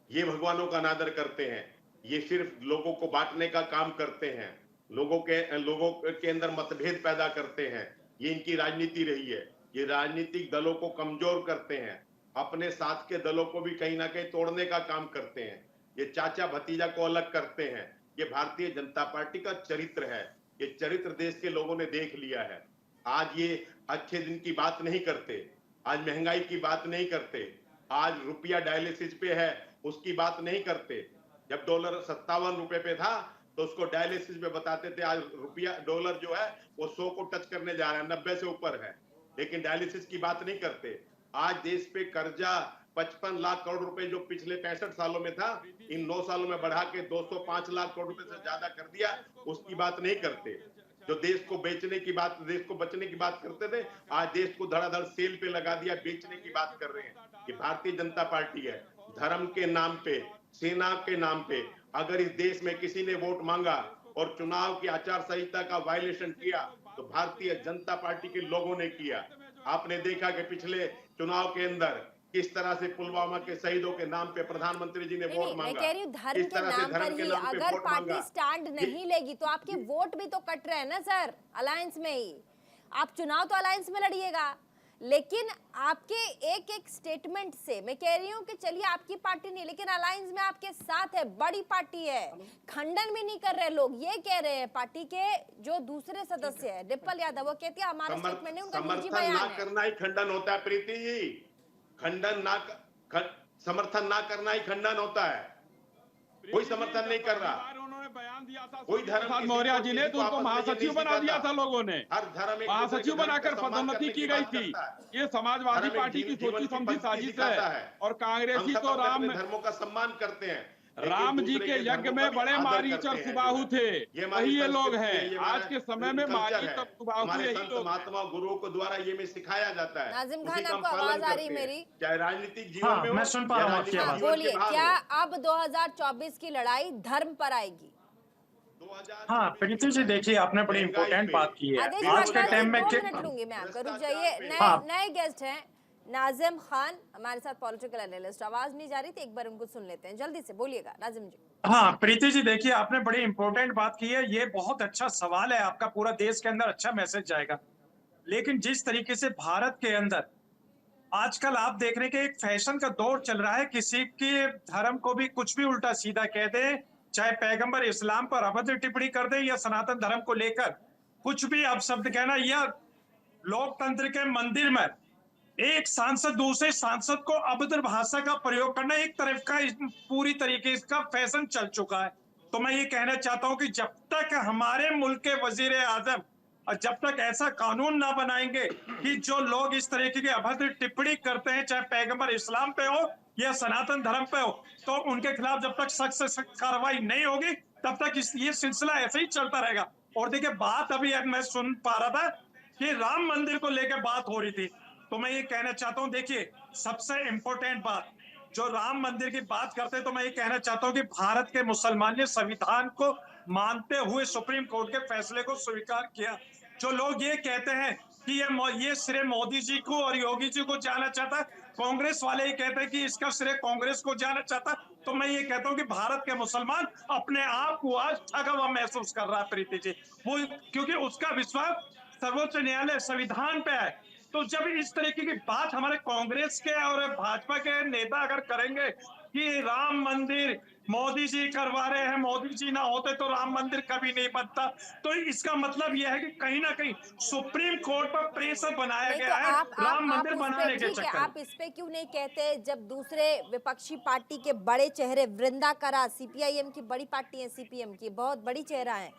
ये भगवानों का अनादर करते हैं। ये सिर्फ लोगों को बांटने का काम करते हैं। लोगों के अंदर मतभेद पैदा करते हैं। ये इनकी राजनीति रही है। ये राजनीतिक दलों को कमजोर करते हैं। अपने साथ के दलों को भी कहीं ना कहीं तोड़ने का काम करते हैं। ये चाचा भतीजा को अलग करते हैं। ये भारतीय जनता पार्टी का चरित्र है। ये चरित्र देश के लोगों ने देख लिया है। आज ये अच्छे दिन की बात नहीं करते। आज महंगाई की बात नहीं करते। आज रुपया डायलिसिस पे है उसकी बात नहीं करते। जब डॉलर 57 रुपए पे था तो उसको डायलिसिस पे बताते थे। आज रुपया डॉलर जो है वो 100 को टच करने जा रहा है, 90 से ऊपर है, लेकिन डायलिसिस की बात नहीं करते। आज देश पे कर्जा 55 लाख करोड़ रुपए जो पिछले 65 सालों में था, इन 9 सालों में बढ़ा के 205 लाख करोड़ रुपए से ज्यादा कर दिया, उसकी बात नहीं करते। जो देश को बेचने की बात, देश को बचने की बात करते थे, आज देश को धड़ाधड़ सेल पे लगा दिया, बेचने की बात कर रहे हैं। ये भारतीय जनता पार्टी है। धर्म के नाम पे, सेना के नाम पे अगर इस देश में किसी ने वोट मांगा और चुनाव की आचार संहिता का वायलेशन किया तो भारतीय जनता पार्टी के लोगों ने किया। आपने देखा कि पिछले चुनाव के अंदर किस तरह से पुलवामा के शहीदों के नाम पे प्रधानमंत्री जी ने वोट मांगा। मैं कह रही हूँ धर्म के नाम पर ही अगर पार्टी स्टैंड नहीं लेगी तो आपके वोट भी तो कट रहे हैं ना सर, अलायंस में ही। आप चुनाव तो अलायंस में लड़िएगा, लेकिन आपके एक एक स्टेटमेंट से मैं कह रही हूँ कि चलिए आपकी पार्टी नहीं, लेकिन अलायंस में आपके साथ है, बड़ी पार्टी है, खंडन भी नहीं कर रहे लोग। ये कह रहे हैं पार्टी के जो दूसरे सदस्य है डिम्पल यादव, वो कहती है हमारा स्टेटमेंट नहीं, उनका निजी बयान है। करना ही खंडन होता है प्रीति जी। खंडन ना, समर्थन ना करना ही खंडन होता है। कोई समर्थन नहीं कर रहा। बयान दिया था कोई धर्म मौर्य जी ने, तो उनको महासचिव बना दिया था लोगों ने। हर धर्म महासचिव बनाकर पदोन्नति की गई थी। ये समाजवादी पार्टी की सोची समझी साजिश है। और कांग्रेसी तो राम धर्मों का सम्मान करते हैं। राम जी के यज्ञ में बड़े मारीच और सुबाहु थे, वही ये लोग हैं। आज के समय में मारीच और सुबाहु यही लोग। महात्मा गुरुओं को द्वारा ये में सिखाया जाता है। नाजिम खान, आपको आवाज आ रही मेरी? चाहे राजनीतिक जीवन में, मैं सुन पा रहा हूँ। बोलिए, क्या अब 2024 की लड़ाई धर्म पर आएगी? हाँ प्रीति जी, देखिए आपने बड़ी इम्पोर्टेंट बात की है। आज के टाइम में 2 मिनट लूंगी मैं आपका, रुक जाइए। नए गेस्ट हैं नाजिम खान हमारे साथ, पॉलिटिकल एनालिस्ट। आवाज नहीं जा रही थी, एक बार उनको सुन लेते हैं, जल्दी से बोलिएगा नाजिम जी। हाँ प्रीति जी, देखिए आपने बड़ी इम्पोर्टेंट बात की है। ये बहुत अच्छा सवाल है आपका, पूरा देश के अंदर अच्छा मैसेज जाएगा। लेकिन जिस तरीके से भारत के अंदर आजकल आप देख रहे हैं कि एक फैशन का दौर चल रहा है, किसी के धर्म को भी कुछ भी उल्टा सीधा कह दे, चाहे पैगंबर इस्लाम पर अभद्र टिप्पणी कर दे या सनातन धर्म को लेकर कुछ भी अपशब्द कहना, या लोकतंत्र के मंदिर में एक सांसद दूसरे सांसद को अभद्र भाषा का प्रयोग करना एक तरफ का पूरी तरीके इसका फैशन चल चुका है। तो मैं ये कहना चाहता हूं कि जब तक हमारे मुल्क के वजीर आजम और जब तक ऐसा कानून ना बनाएंगे कि जो लोग इस तरीके की अभद्र टिप्पणी करते हैं, चाहे पैगंबर इस्लाम पे हो या सनातन धर्म पे हो, तो उनके खिलाफ जब तक सख्त से सख्त कार्रवाई नहीं होगी तब तक ये सिलसिला ऐसे ही चलता रहेगा। और देखिए बात अभी मैं सुन पा रहा था कि राम मंदिर को लेकर बात हो रही थी, तो मैं ये कहना चाहता हूं, देखिए सबसे इंपॉर्टेंट बात, जो राम मंदिर की बात करते हैं तो मैं ये कहना चाहता हूं कि भारत के मुसलमान ने संविधान को मानते हुए सुप्रीम कोर्ट के फैसले को स्वीकार किया। जो लोग ये कहते हैं कि ये श्रेय मोदी जी को और योगी जी को जाना चाहता है, कांग्रेस वाले ये कहते हैं कि इसका श्रेय कांग्रेस को जाना चाहता है, तो मैं ये कहता हूँ कि भारत के मुसलमान अपने आप को आज ठगा हुआ महसूस कर रहा है प्रीति जी, वो क्योंकि उसका विश्वास सर्वोच्च न्यायालय संविधान पे है। तो जब इस तरीके की बात हमारे कांग्रेस के और भाजपा के नेता अगर करेंगे कि राम मंदिर मोदी जी करवा रहे हैं, मोदी जी ना होते तो राम मंदिर कभी नहीं बनता, तो इसका मतलब यह है कि कहीं ना कहीं सुप्रीम कोर्ट पर प्रेशर बनाया नहीं गया तो है राम आप मंदिर इस पे बनाने के ठीक है, चक्कर आप इस पे क्यों नहीं कहते जब दूसरे विपक्षी पार्टी के बड़े चेहरे वृंदा करात, सीपीआईएम की बड़ी पार्टी है, सीपीएम की बहुत बड़ी चेहरा है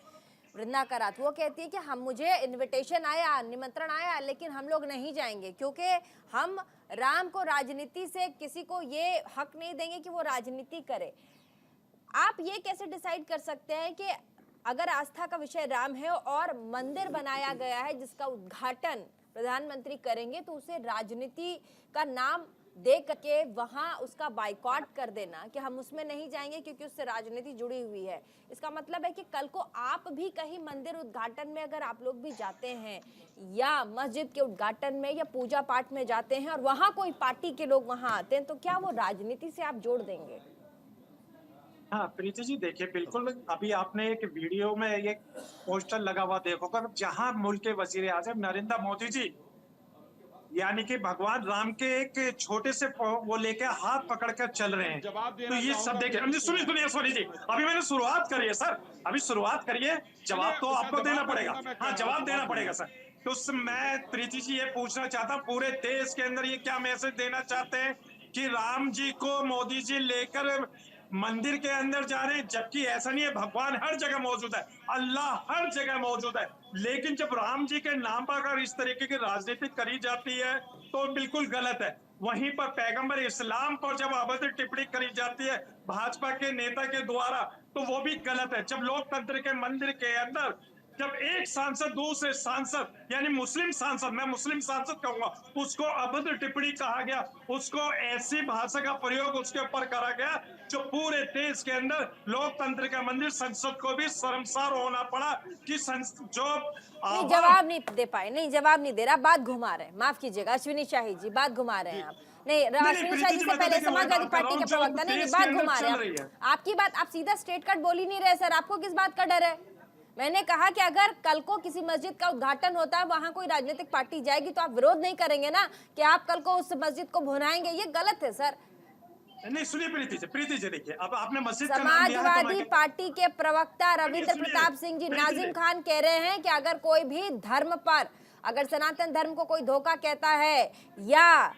वृंदा करात, वो कहती है कि हम मुझे इनविटेशन आया, निमंत्रण आया, लेकिन हम लोग नहीं जाएंगे क्योंकि हम राम को राजनीति से किसी को ये हक नहीं देंगे कि वो राजनीति करे। आप ये कैसे डिसाइड कर सकते हैं कि अगर आस्था का विषय राम है और मंदिर बनाया गया है जिसका उद्घाटन प्रधानमंत्री करेंगे, तो उसे राजनीति का नाम दे करके वहां उसका बाइकॉट कर देना कि हम उसमें नहीं जाएंगे क्योंकि उससे राजनीति जुड़ी हुई है। इसका मतलब है कि कल को आप भी कहीं मंदिर उद्घाटन में अगर आप लोग भी जाते हैं या मस्जिद के उद्घाटन में या पूजा पाठ में जाते हैं और वहां कोई पार्टी के लोग वहां आते हैं, तो क्या वो राजनीति से आप जोड़ देंगे? हाँ प्रीति जी, देखिए बिल्कुल, अभी आपने एक वीडियो में एक पोस्टर लगा हुआ देखोगे, जहां मुल्क के वजीर आजम नरेंद्र मोदी जी यानी कि भगवान राम के एक छोटे से वो लेके हाथ पकड़कर चल रहे हैं। तो ये सब देखिए, सुनिए सोनी जी, अभी मैंने शुरुआत करी है सर, अभी शुरुआत करिए, जवाब तो आपको देना पड़ेगा। हाँ, जवाब देना पड़ेगा सर। तो मैं प्रीति जी ये पूछना चाहता हूँ, पूरे देश के अंदर ये क्या मैसेज देना चाहते हैं कि राम जी को मोदी जी लेकर मंदिर के अंदर जा रहे हैं, जबकि ऐसा नहीं है, भगवान हर जगह मौजूद है, अल्लाह हर जगह मौजूद है। लेकिन जब राम जी के नाम पर अगर इस तरीके की राजनीति करी जाती है तो बिल्कुल गलत है। वहीं पर पैगंबर इस्लाम पर जब अभद्र टिप्पणी करी जाती है भाजपा के नेता के द्वारा, तो वो भी गलत है। जब लोकतंत्र के मंदिर के अंदर जब एक सांसद दूसरे सांसद यानी मुस्लिम सांसद, मैं मुस्लिम सांसद कहूंगा, उसको अभद्र टिप्पणी कहा गया, उसको ऐसी भाषा का प्रयोग उसके ऊपर करा गया जो पूरे देश के अंदर लोकतंत्र का मंदिर संसद को भी शर्मसार होना पड़ा कि जो नहीं जवाब नहीं दे पाए, नहीं जवाब नहीं दे रहा, बात घुमा रहे हैं, माफ कीजिएगा अश्विनी शाही जी, बात घुमा रहे हैं आप। नहीं, अश्विनी शाही जी से पहले समाजवादी पार्टी के प्रवक्ता, नहीं बात घुमा रहे हैं आपकी बात, आप सीधा स्ट्रेट कट बोल ही नहीं रहे सर, आपको किस बात का डर है? मैंने कहा कि अगर कल को किसी मस्जिद का उद्घाटन होता है, वहां कोई राजनीतिक पार्टी जाएगी तो आप विरोध नहीं करेंगे ना कि आप कल को उस मस्जिद को भुनाएंगे, ये गलत है सर। नहीं सुनिए प्रीति जी देखिए, अब आपने मस्जिद का नाम लिया है, समाजवादी पार्टी के प्रवक्ता रविंद्र प्रताप सिंह जी नाजिम खान कह रहे हैं कि अगर कोई भी धर्म पर, अगर सनातन धर्म को कोई धोखा कहता है या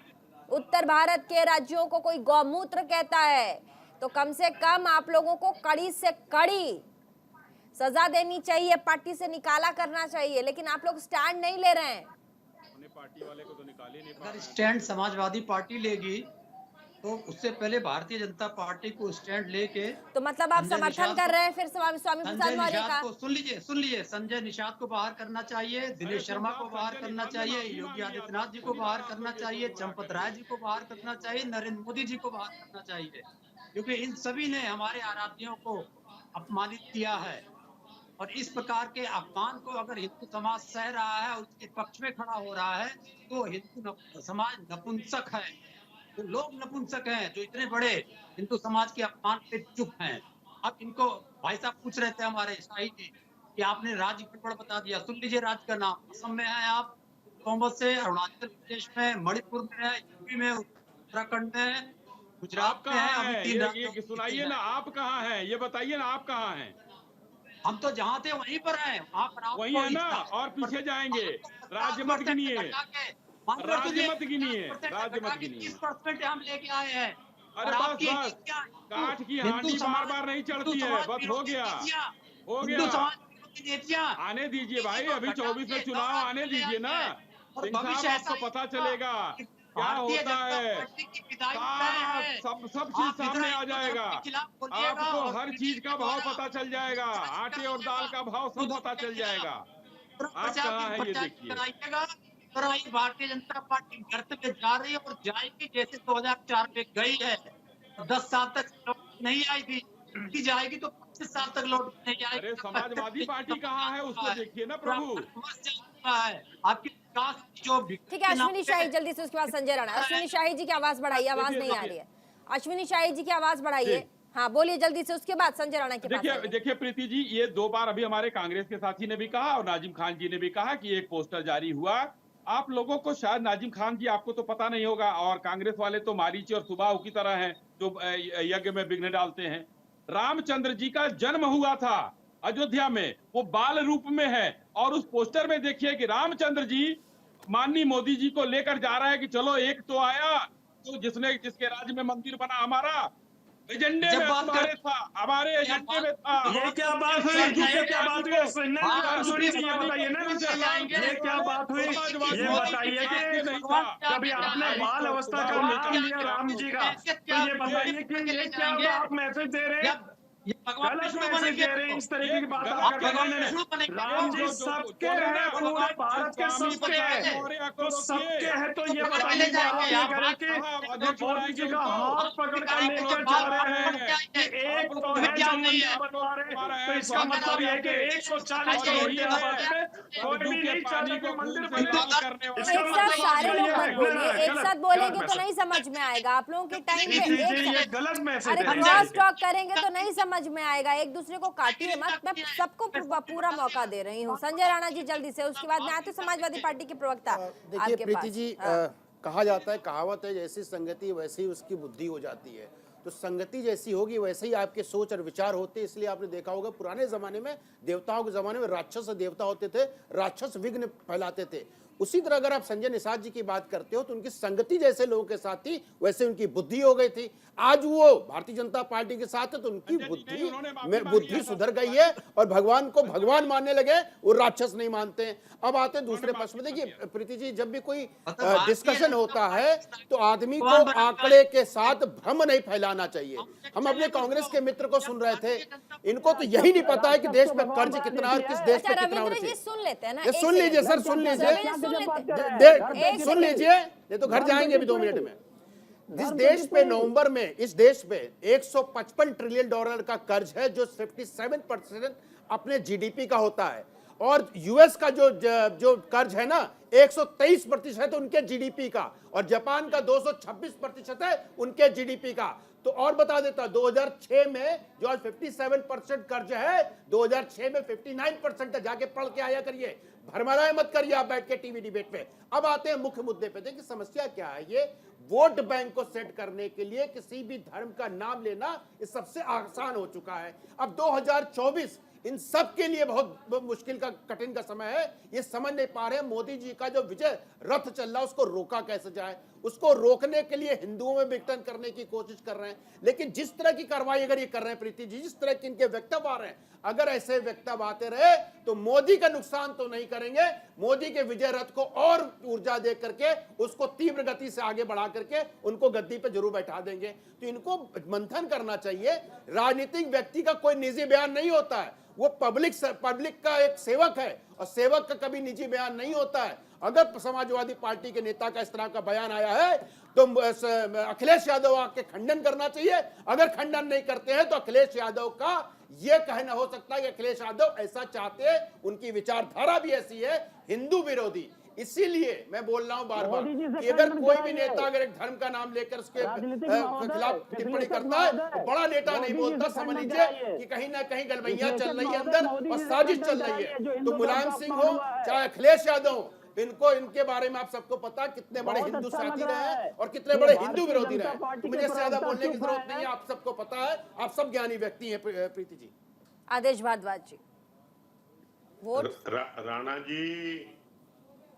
उत्तर भारत के राज्यों को कोई गौमूत्र कहता है, तो कम से कम आप लोगों को कड़ी से कड़ी सजा देनी चाहिए, पार्टी से निकाला करना चाहिए, लेकिन आप लोग स्टैंड नहीं ले रहे हैं। पार्टी वाले को तो निकाल ही नहीं पा अगर स्टैंड समाजवादी पार्टी लेगी तो उससे पहले भारतीय जनता पार्टी को स्टैंड लेके, तो मतलब आप समर्थन कर रहे हैं फिर स्वामी प्रसाद मौर्य का? सुन लीजिए, संजय निषाद को बाहर करना चाहिए, दिनेश शर्मा को बाहर करना चाहिए, योगी आदित्यनाथ जी को बाहर करना चाहिए, चंपत राय जी को बाहर करना चाहिए, नरेंद्र मोदी जी को बाहर करना चाहिए, क्योंकि इन सभी ने हमारे आराध्यों को अपमानित किया है। और इस प्रकार के अपमान को अगर हिंदू समाज सह रहा है, उसके पक्ष में खड़ा हो रहा है, तो हिंदू समाज नपुंसक है, तो लोग नपुंसक हैं जो इतने बड़े हिंदू समाज के अपमान पे चुप हैं। अब इनको भाई साहब पूछ रहे थे हमारे शाही जी कि आपने राज्य गड़बड़ बता दिया, सुन लीजिए राज्य का नाम, असम में है आप, कांग्रेस से, अरुणाचल प्रदेश में, मणिपुर में है, यूपी में, उत्तराखंड में, गुजरात में है। ये सुनाइए ना, आप कहाँ हैं, ये बताइए ना, आप कहाँ हैं? हम तो जहाँ थे वहीं पर हैं, वहीं है ना, और पीछे जाएंगे, राज्य मत गिनिए, राज्य मत गिनिए, राज्य मत गिनिए। 30% हम लेके आए हैं। अरे बस काठ की हांडी बार बार नहीं चढ़ती है, बस हो गया, हो गया, आने दीजिए भाई, अभी 24 में चुनाव आने दीजिए ना, आपको पता चलेगा क्या होता है, सब चीज सामने आ जाएगा, आपको हर चीज का भाव पता चल जाएगा, आटे और दाल का भाव सब पता चल जाएगा। आप कहाँ है ये देखिए। भारतीय जनता पार्टी गर्त में जा रही है और जाएगी जैसे 2004 में गई है, 10 साल तक नहीं आई थी, जाएगी तो 25 साल तक लौट नहीं आएगी। अरे समाजवादी पार्टी कहाँ है उसको देखिए ना प्रभु, आपकी जो ठीक है। अश्विनी शाही जल्दी से, उसके बाद संजय राणा। अश्विनी शाही जी की आवाज बढ़ाइए, आवाज नहीं आ रही है, अश्विनी शाही जी की आवाज बढ़ाइए। हाँ बोलिए जल्दी से, उसके बाद संजय राणा के पास आएंगे। देखिए प्रीति जी, ये 2 बार अभी हमारे कांग्रेस के साथी ने भी कहा और नाजिम खान जी ने भी कहा कि एक पोस्टर जारी हुआ। आप लोगों को शायद नाजिम खान जी आपको तो पता नहीं होगा, और कांग्रेस वाले तो मारीची और सुबाहु की तरह हैं जो यज्ञ में विघ्न डालते हैं। रामचंद्र जी का जन्म हुआ था अयोध्या में, वो बाल रूप में है, और उस पोस्टर में देखिए कि रामचंद्र जी माननीय मोदी जी को लेकर जा रहा है कि चलो एक तो आया, तो जिसके राज्य में मंदिर बना, हमारा एजेंडे में हमारे था, हमारे एजेंडे में था। ये क्या बात हुई? ये क्या बात हुई? सुनिए, ये बताइए ना, ये क्या बात हुई? ये बताइए कि कभी आपने बाल अवस्था का निकल लिया राम जी का, तो ये बताइए कि ये क्या आप मैसेज दे रहे हैं? गलत मैसेज दे रहे हैं, इस तरीके की बात आप कर रहे हैं। राम जी सबके हैं, पूरे भारत के सबके हैं, तो सबके हैं, तो ये बताइए कि मोदी जी का हाथ पकड़ कर लेकर जा रहे हैं कि एक तो है जो मंदिर बनवा रहे हैं, तो इसका मतलब है कि 140 करोड़ की आबादी में कोई भी नहीं चाहता कि मंदिर बने। एक साथ सारे लोग मत बोलिए, एक साथ बोलेंगे तो नहीं समझ में आएगा। आप लोगों के टाइम पे गलत मैसेज, अरे क्रॉस टॉक करेंगे तो नहीं समझ में आएगा। एक दूसरे को काटिए मत, मैं सबको पूरा मौका दे रही हूँ। संजय राणा जी जल्दी से, उसके बाद मैं आती हूँ समाजवादी पार्टी के प्रवक्ता देखिए प्रीति जी, कहा जाता है, कहावत है, जैसी संगति वैसी उसकी बुद्धि हो जाती है। तो संगति जैसी होगी वैसे ही आपके सोच और विचार होते हैं। इसलिए आपने देखा होगा पुराने जमाने में, देवताओं के जमाने में राक्षस देवता होते थे, राक्षस विघ्न फैलाते थे। उसी तरह अगर आप संजय निषाद जी की बात करते हो तो उनकी संगति जैसे लोगों के साथ थी वैसे उनकी बुद्धि हो गई थी। आज वो भारतीय जनता पार्टी के साथ है तो उनकी बुद्धि सुधर गई है और भगवान को भगवान मानने लगे, वो राक्षस नहीं मानते हैं। अब आते हैं दूसरे पक्ष में। देखिए प्रीति जी, जब भी कोई डिस्कशन होता है तो आदमी को आंकड़े के साथ भ्रम नहीं फैलाना चाहिए। हम अपने कांग्रेस के मित्र को सुन रहे थे, इनको तो यही नहीं पता है कि देश में कर्ज कितना है और किस देश पे कितना होना चाहिए। सुन लेते हैं ना, सुन लीजिए सर, सुन लीजिए, सुन लीजिए, ये तो घर जाएंगे अभी 2 मिनट में। जिस देश पे नवंबर में इस देश पे 155 ट्रिलियन डॉलर का कर्ज है, जो 57% अपने जीडीपी का होता है, और यूएस का जो कर्ज है ना 123% उनके जीडीपी का, और जापान का 226% है उनके जीडीपी का। तो और बता देता, 2006 में जो आज 57% कर्ज है, 2006 में 59% है। जाके पढ़ के आया करिए, भरमाराएं मत करिए आप बैठ के टीवी डिबेट पे। अब आते हैं मुख्य मुद्दे पे। देखिए समस्या क्या है, ये वोट बैंक को सेट करने के लिए किसी भी धर्म का नाम लेना ये सबसे आसान हो चुका है। अब 2024 इन सब के लिए बहुत मुश्किल का, कठिन का समय है। ये समझ नहीं पा रहे हैं मोदी जी का जो विजय रथ चल रहा है उसको रोका कैसे जाए। उसको रोकने के लिए हिंदुओं में विघटन करने की कोशिश कर रहे हैं। लेकिन जिस तरह की कार्रवाई अगर ये कर रहे हैं प्रीति जी, जिस तरह के इनके वक्तव्य आ रहे हैं, अगर ऐसे वक्तव्य आते रहे तो मोदी का नुकसान तो नहीं करेंगे, मोदी के विजय रथ को और ऊर्जा दे करके उसको तीव्र गति से आगे बढ़ा करके उनको गद्दी पे जरूर बैठा देंगे। तो इनको मंथन करना चाहिए। राजनीतिक व्यक्ति का कोई निजी बयान नहीं होता है, वो पब्लिक का एक सेवक है, और सेवक का कभी निजी बयान नहीं होता है। अगर समाजवादी पार्टी के नेता का इस तरह का बयान आया है तो अखिलेश यादव आके खंडन करना चाहिए। अगर खंडन नहीं करते हैं तो अखिलेश यादव का यह कहना हो सकता है कि अखिलेश यादव ऐसा चाहते हैं, उनकी विचारधारा भी ऐसी है, हिंदू विरोधी। इसीलिए मैं बोल रहा हूं बार बार कि अगर कोई भी नेता अगर एक धर्म का नाम लेकर उसके खिलाफ टिप्पणी करता है तो बड़ा नेता नहीं बोलता। समझ लीजिए कि कहीं ना कहीं गलबैया चल रही है अंदर और साजिश चल रही है। तो मुलायम सिंह हो चाहे अखिलेश यादव हो, इनके बारे में आप सबको पता कितने बड़े हिंदू साथी रहे हैं और कितने बड़े हिंदू विरोधी रहे। तो मुझे ज्यादा बोलने की जरूरत नहीं है, आप सबको पता है, आप सब ज्ञानी व्यक्ति हैं। प्रीति जी। आदेश भारद्वाज जी।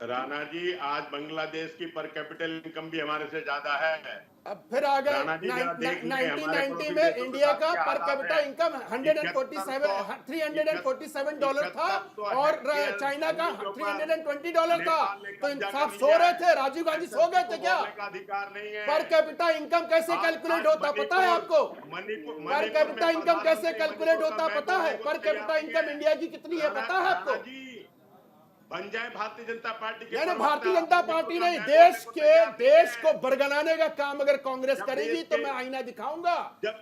राणा जी आज बांग्लादेश की पर कैपिटल इनकम भी हमारे से ज्यादा है। अब फिर आ गए 1990 में इंडिया का पर कैपिटा इनकम $347 था और चाइना का $320 था। तो इंसाफ सो रहे थे, राजीव गांधी सो गए थे क्या? अधिकार नहीं है। पर कैपिटा इनकम कैसे कैलकुलेट होता पता है आपको? पर कैपिटा इनकम कैसे कैलकुलेट होता पता है? पर कैपिटा इनकम इंडिया की कितनी है पता है आपको? बन जाए भारतीय जनता पार्टी के। नहीं, भारतीय जनता पार्टी नहीं, देश को बरगलाने का काम अगर कांग्रेस करेगी तो मैं आईना दिखाऊंगा।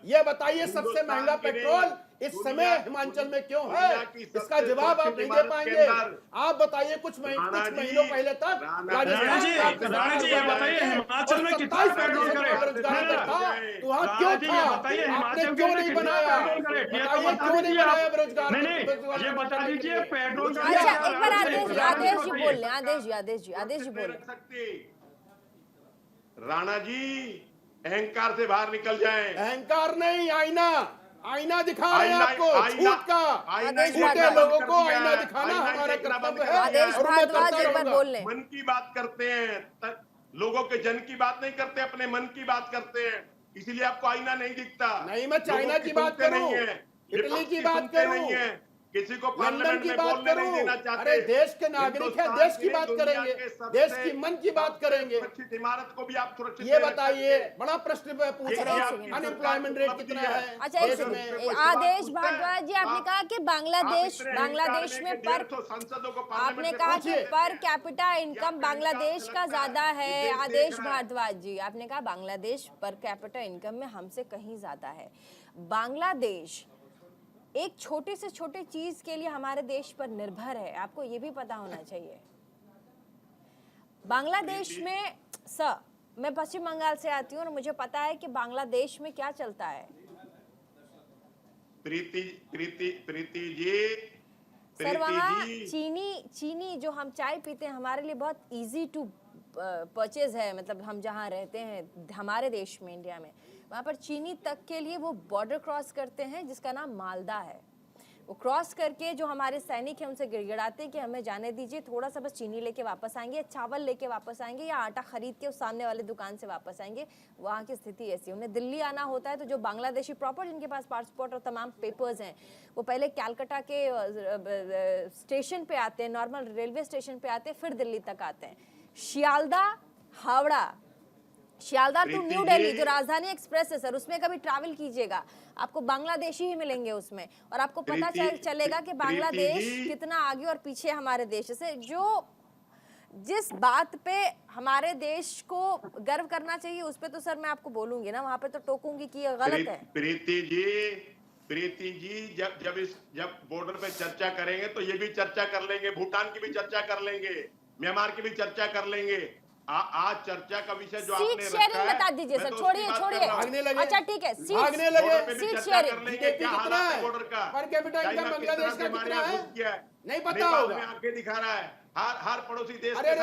ये बताइए सबसे महंगा पेट्रोल इस समय हिमाचल में क्यों है, इसका जवाब आप नहीं दे पाएंगे। आप बताइए कुछ महीनों पहले तक राणा जी ये बताइए हिमाचल में कितना पेट्रोल तो वहाँ क्यों था, बताइए आपने हिमाचल क्यों में नहीं कितना बनाया, पेट्रोल करे, बताइए क्यों नहीं बनाया बेरोजगार। नहीं ये बता दीजिए पेट्रोल का अच्छा एक बार आदेश जी बोल लें, आदेश जी बोल लें। राणा जी अहंकार से बाहर निकल जाएं। अहंकार नहीं, आईना दिखा रहे हैं आपको, छूट का, आदेश छूटे लोगों को आईना दिखाना हमारा कर्तव्य है। आदेश और मैं भारद्वाज करता एक बार रहूंगा। बोल लें। मन की बात करते हैं, लोगों के जन की बात नहीं करते, अपने मन की बात करते हैं, इसीलिए आपको आईना नहीं दिखता। नहीं, मैं चाइना की बात करूं, इटली की बात करूं, नहीं है, किसी को लंदन पार्लियामेंट की में बात बोलने नहीं करूं। देना चाहते। अरे देश के नागरिक हैं, देश की बात करेंगे, देश की मन की बात करेंगे। सुरक्षित इमारत को भी आप सुरक्षित ये बताइए, बड़ा प्रश्न पूछ रहा अच्छा, हूं, अनएम्प्लॉयमेंट रेट कितना है अच्छा एक देश सेकंड, में? आदेश भारद्वाज जी आपने कहा कि बांग्लादेश में पर संसदों को आपने कहा कि पर कैपिटा इनकम बांग्लादेश का ज्यादा है। आदेश भारद्वाज जी आपने कहा बांग्लादेश पर कैपिटा इनकम में हमसे कहीं ज्यादा है। बांग्लादेश एक छोटे से छोटे चीज के लिए हमारे देश पर निर्भर है, आपको ये भी पता होना चाहिए। बांग्लादेश में मैं पश्चिम बंगाल से आती हूँ और मुझे पता है कि बांग्लादेश में क्या चलता है। प्रीति जी, सर वहाँ चीनी जो हम चाय पीते हैं हमारे लिए बहुत इजी टू परचेज है, मतलब हम जहाँ रहते हैं हमारे देश में, इंडिया में, वहाँ पर चीनी तक के लिए वो बॉर्डर क्रॉस करते हैं जिसका नाम मालदा है। वो क्रॉस करके जो हमारे सैनिक हैं उनसे गिड़गिड़ाते हैं कि हमें जाने दीजिए, थोड़ा सा बस चीनी लेके वापस आएंगे, चावल लेके वापस आएंगे या आटा खरीद के उस सामने वाले दुकान से वापस आएंगे। वहाँ की स्थिति ऐसी है। उन्हें दिल्ली आना होता है तो जो बांग्लादेशी प्रॉपर जिनके पास पासपोर्ट और तमाम पेपर्स हैं वो पहले कैलकाटा के स्टेशन पे आते हैं, नॉर्मल रेलवे स्टेशन पे आते हैं, फिर दिल्ली तक आते हैं। शियालदा टू न्यू दिल्ली जो राजधानी एक्सप्रेस है सर, उसमें कभी ट्रैवल कीजिएगा आपको बांग्लादेशी ही मिलेंगे उसमें, और आपको पता चलेगा कि बांग्लादेश कितना आगे और पीछे हमारे देश से। जो जिस बात पे हमारे देश को गर्व करना चाहिए उस पे तो सर मैं आपको बोलूंगी ना, वहां पे तो टोकूंगी कि ये गलत है। प्रीति जी जब बॉर्डर पे चर्चा करेंगे तो ये भी चर्चा कर लेंगे, भूटान की भी चर्चा कर लेंगे, म्यांमार की भी चर्चा कर लेंगे। आज चर्चा का विषय जो आपने रखा है, सीट शेयरिंग बता दीजिए सर, छोड़िए। अच्छा ठीक है, सीट शेयरिंग कितना है बॉर्डर का, पर कैपिटा इनकम बांग्लादेश का कितना है नहीं पता होगा, आंखें दिखा रहा है हर पड़ोसी देश अरे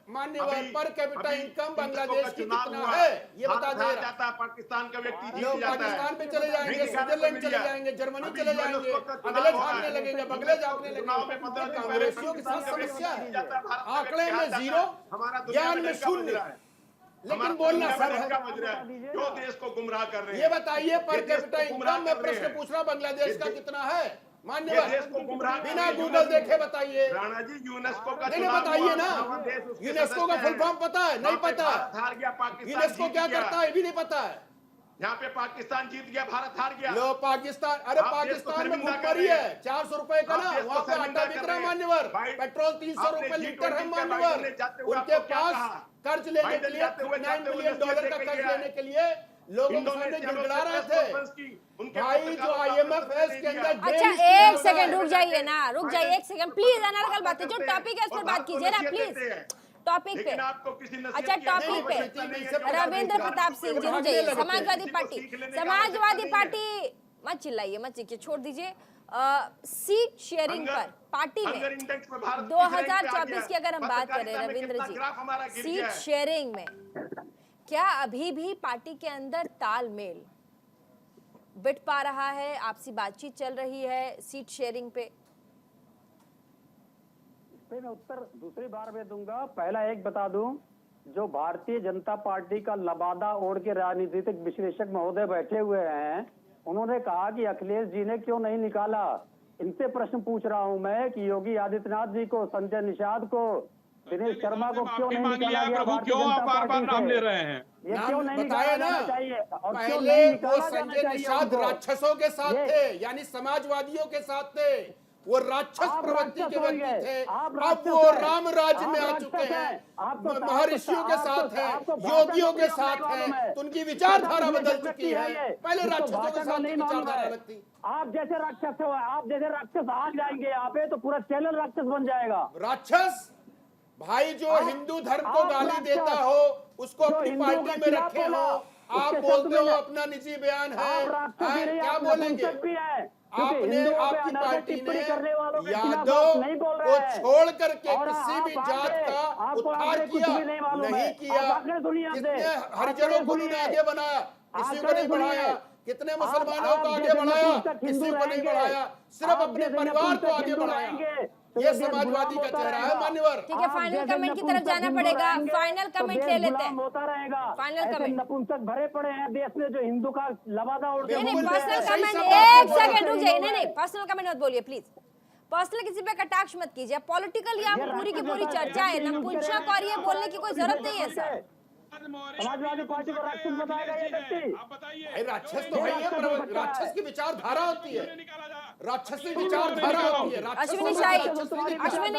मान्यवर पर कैपिटा इनकम बांग्लादेश की कितना है ये बता दे रहा। पाकिस्तान का व्यक्ति लोग पाकिस्तान पे चले जाएंगे, स्विट्जरलैंड चले जाएंगे, जर्मनी चले जाएंगे, अगले झाँकने लगेंगे, बगले झाँकने लगेंगे। कांग्रेसियों के साथ समस्या है, आंकड़े में जीरो, ज्ञान में शून्य, लेकिन बोलना सब है। जो देश को गुमराह कर रहे हैं। ये बताइए पर कैपिटा इनकम में प्रश्न पूछ रहा बांग्लादेश का कितना है मान्यवर, बिना गूगल देखे बताइए। राणा जी यूनेस्को का नहीं बताइए ना, यूनेस्को का फुल फॉर्म पता है नहीं पता, हार गया पाकिस्तान, यूनेस्को क्या करता है भी नहीं पता है। यहाँ पे पाकिस्तान जीत गया, भारत हार गया। लो पाकिस्तान, अरे पाकिस्तान में भुखमरी है, 400 रुपए का ना वहाँ पे आटा बिक रहा मान्यवर, पेट्रोल 300 रुपए लीटर है मान्यवर। उनके पास कर्ज लेने के लिए $9 मिलियन का कर्ज लेने के लिए लोगों के सामने गिड़गिड़ा रहे थे। भाई जो IMF है इसके अंदर। अच्छा एक सेकंड रुक जाइए ना, रुक जाइए एक सेकंड प्लीज, अनर्गल बातें जो टॉपिक है उस पर बात कीजिए ना प्लीज, टॉपिक पे। अच्छा टॉपिक पे रविंद्र प्रताप सिंह जी, रुक जाइए। समाजवादी पार्टी मत चिल्लाइए, मत चिल्लाइए, छोड़ दीजिए। सीट शेयरिंग पर पार्टी में 2024 की अगर हम बात करें रविंद्र जी, सीट शेयरिंग में क्या अभी भी पार्टी के अंदर तालमेल बिठ पा रहा है, आपसी बातचीत चल रही है सीट शेयरिंग पे? इस पे मैं उत्तर दूसरी बार में दूंगा। पहला एक बता दूं, जो भारतीय जनता पार्टी का लबादा ओढ़ के राजनीतिक विश्लेषक महोदय बैठे हुए हैं, उन्होंने कहा कि अखिलेश जी ने क्यों नहीं निकाला। इनसे प्रश्न पूछ रहा हूं मैं कि योगी आदित्यनाथ जी को, संजय निषाद को, दिनेश शर्मा को क्यों नहीं निकाला गया? क्यों आप बार-बार नाम ले रहे हैं? ये क्यों नहीं निकाला जाना चाहिए? और क्यों पहले नहीं वो निकाला जाना संजय चाहिए निषाद उनको? राक्षसों के साथ थे, यानी समाजवादियों के साथ थे, वो राक्षस प्रवृत्ति के व्यक्ति थे, अब वो राम राज्य में आ चुके हैं, महर्षियों के साथ हैं, योगियों के साथ हैं, तो उनकी विचारधारा बदल चुकी है। पहले राक्षसों के साथ की विचारधारा अलग थी। आप जैसे राक्षस हो, आप जैसे राक्षस आ जाएंगे यहाँ पे तो पूरा चैनल राक्षस बन जाएगा। राक्षस भाई जो हिंदू धर्म को गाली देता हो उसको अपनी पार्टी में रखे हो, आप बोलते हो अपना निजी बयान है, क्या बोलेंगे? आपने आपकी पार्टी ने यादव को छोड़ करके किसी भी जात का उद्धार किया नहीं किया। कितने हरिजनों को उन्होंने आगे बनाया, किसी को नहीं बढ़ाया। कितने मुसलमानों को आगे बढ़ाया, किसी को नहीं बढ़ाया, सिर्फ अपने परिवार को आगे बढ़ाया। ये समाजवादी का चेहरा है मान्यवर। ठीक है, फाइनल कमेंट की तरफ जाना पड़ेगा। फाइनल कमेंट ले लेते हैं, होता रहेगा। Final comment. नपुंसक भरे पड़े हैं देश में जो हिंदू का लबादा उड़ नहीं, पर्सनल कमेंट, एक सेकंड रुक जाइए। नहीं, पर्सनल कमेंट मत बोलिए प्लीज। पर्सनल किसी पे कटाक्ष मत कीजिए। पॉलिटिकल यहाँ पूरी की पूरी चर्चा है, नपुंसक और ये बोलने की कोई जरूरत नहीं है सर। समाजवादी पार्टी को राक्षस बताएगा ये व्यक्ति? राक्षस तो है, राक्षस की विचारधारा होती है, राक्षसी विचारधारा होती है। अश्विनी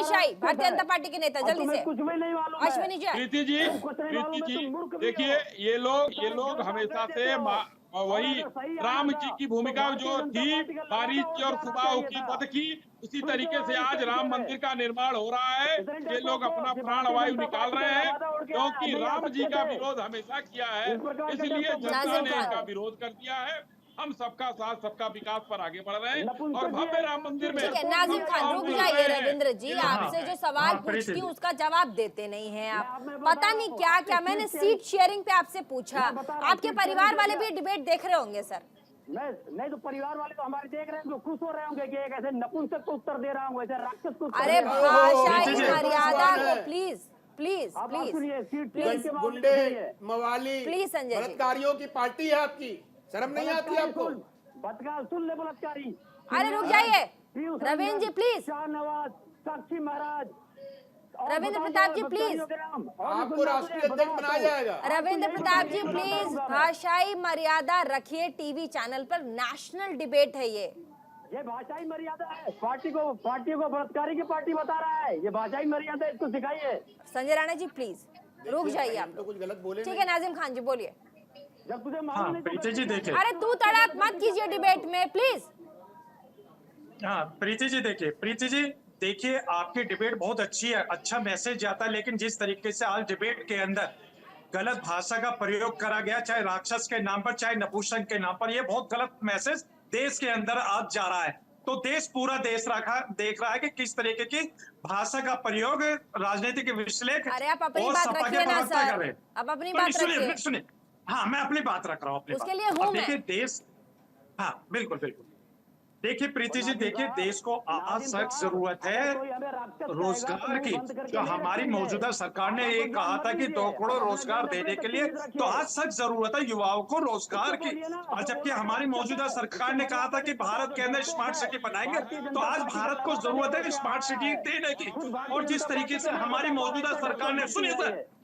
शाही भारतीय जनता पार्टी के नेता, जल्दी से कुछ भी नहीं मालूम। अश्विनी जी, प्रीति जी देखिए, ये लोग हमेशा से वही राम जी की भूमिका जो थी, बारिश की और सुबाह की वध की, उसी तरीके से आज राम मंदिर का निर्माण हो रहा है। ये लोग अपना प्राण वायु निकाल रहे हैं क्योंकि राम जी का विरोध हमेशा किया है, इसलिए जनता ने इसका विरोध कर दिया है। हम सबका साथ सबका विकास पर आगे बढ़ रहे हैं और भव्य राम मंदिर में। ठीक है नाजिम खान, रुक जाइए। रविंद्र जी, आपसे जो सवाल पूछती हूँ उसका जवाब देते नहीं हैं आप। पता नहीं क्या क्या मैंने सीट शेयरिंग पे आपसे पूछा। आपके परिवार वाले भी डिबेट देख रहे होंगे सर। नहीं तो परिवार वाले तो हमारे देख रहे हैं, जो खुश हो रहे होंगे कि एक ऐसे नपुंसक को उत्तर दे रहा हूँ, ऐसे राक्षस को। अरे भाषाई मर्यादा को प्लीज प्लीज प्लीज गुंडे मवाली प्लीज संजय जी, बलात्कारियों की पार्टी है आपकी, शर्म नहीं आती आपको? बतकाल सुन ले बलात्कारी। अरे रुक जाइए रविंद्र जी प्लीज। शाहनवाज, साक्षी महाराज, रविंद्र प्रताप जी प्लीज। आपको राष्ट्रीय अध्यक्ष बनाया जाएगा। रविंद्र प्रताप जी प्लीज भाषाई मर्यादा रखिए। टीवी चैनल पर नेशनल डिबेट है ये भाषाई मर्यादा है। पार्टी को बलात्कारी की पार्टी बता रहा है, ये भाषाई मर्यादा, इसको सिखाइए। संजय राणा जी प्लीज रुक जाइए आप। तो कुछ गलत बोले। ठीक है नाजिम खान जी बोलिए। जब तुझे प्रीति जी देखिए, अरे तू तड़ाक मत कीजिए डिबेट में प्लीज। हाँ प्रीति जी देखिए, आपकी डिबेट बहुत अच्छी है, अच्छा मैसेज जाता है, लेकिन जिस तरीके से आज डिबेट के अंदर गलत भाषा का प्रयोग करा गया, चाहे राक्षस के नाम पर चाहे नपुंसक के नाम पर, ये बहुत गलत मैसेज देश के अंदर आज जा रहा है। तो पूरा देश देख रहा है कि किस तरीके की भाषा का प्रयोग राजनीतिक विश्लेषक और सपा के प्रवक्ता कर रहे हैं। अब अपनी बात रखिए। सुनिए, हाँ मैं अपनी बात रख रहा हूँ। उसके लिए हूँ मैं। देखिए देश, हाँ बिल्कुल देखिए प्रीति जी, देखिए देश को आज सख्त जरूरत है रोजगार की। जो हमारी मौजूदा सरकार ने ये कहा था कि 2 करोड़ रोजगार देने के लिए, तो आज सख्त जरूरत है युवाओं को रोजगार की। और जबकि हमारी मौजूदा सरकार ने कहा था कि भारत के अंदर स्मार्ट सिटी बनाएंगे, तो आज भारत को जरूरत है स्मार्ट सिटी देने की। और जिस तरीके से हमारी मौजूदा सरकार ने, सुनिए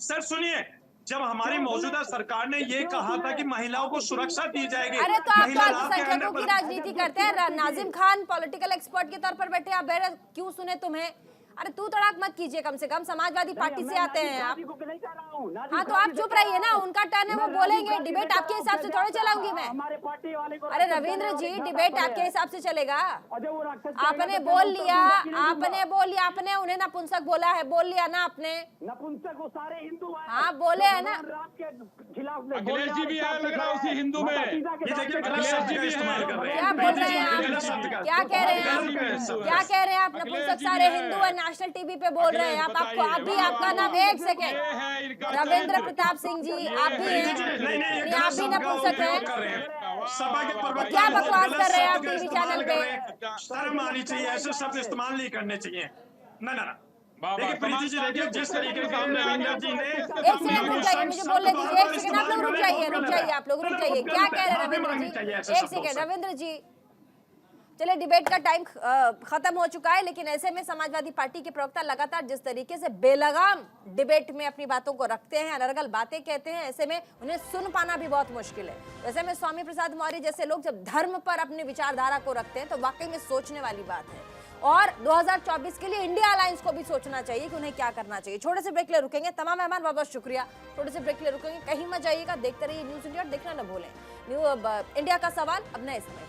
सर सुनिए, जब हमारी मौजूदा सरकार ने ये कहा था कि महिलाओं को सुरक्षा दी जाएगी। अरे तो आप तो अल्पसंख्यकों की राजनीति करते हैं। नाजिम खान पॉलिटिकल एक्सपर्ट के तौर पर बैठे, आप क्यों सुने तुम्हें? अरे तू तड़ाक मत कीजिए, कम से कम समाजवादी पार्टी से आते हैं आप। हाँ तो आप चुप रहिए ना, उनका टर्न है वो बोलेंगे। डिबेट आपके हिसाब से थोड़े चलाऊंगी मैं। अरे रविंद्र जी डिबेट आपके हिसाब से चलेगा। आपने बोल लिया, आपने उन्हें नपुंसक बोला है, बोल लिया ना आपने। नपुंसक वो सारे हिंदू हैं। हाँ बोले है ना। अखिलेश जी भी आया लग रहा है उसी हिंदू में। अखिलेश जी भी इस्तेमाल कर रहे हैं। क्या बोल रहे हैं आप? क्या कह रहे हैं आप? क्या कह रहे हैं आप? नपुंसक सारे हिंदू है, नेशनल टीवी पे बोल रहे हैं आप। आपको अभी आपका नाम, एक सेकेंड, रविंद्र प्रताप सिंह जी आप भी हैं, आप भी नपुंसक हैं। क्या बकवास कर रहे हैं आप टीवी चैनल पे? शर्म आनी चाहिए, ऐसे शब्द इस्तेमाल नहीं करने चाहिए। ना देखिए प्रीति जी, देखिए जिस तरीके से रविंद्र जी ने, एक सेकंड रुक जाइए, मुझे बोलने दीजिए। एक सेकंड आप लोग रुक जाइए, आप लोग रुक जाइए। क्या कह रहे हैं रविंद्र जी? एक सेकंड रविंद्र जी, चलिए डिबेट का टाइम खत्म हो चुका है, लेकिन ऐसे में समाजवादी पार्टी के प्रवक्ता लगातार जिस तरीके से बेलगाम डिबेट में अपनी बातों को रखते हैं, अनर्गल बातें कहते हैं, ऐसे में उन्हें सुन पाना भी बहुत मुश्किल है। वैसे में स्वामी प्रसाद मौर्य जैसे लोग जब धर्म पर अपनी विचारधारा को रखते हैं तो वाकई में सोचने वाली बात है। और 2024 के लिए इंडिया अलायंस को भी सोचना चाहिए कि उन्हें क्या करना चाहिए। छोटे से ब्रेक के लिए रुकेंगे, तमाम मेहमान बहुत बहुत शुक्रिया। छोटे से ब्रेक के लिए रुकेंगे, कहीं मत जाइएगा, देखते रहिए न्यूज़ इंडिया और देखना न भूलें इंडिया का सवाल अब नए समय।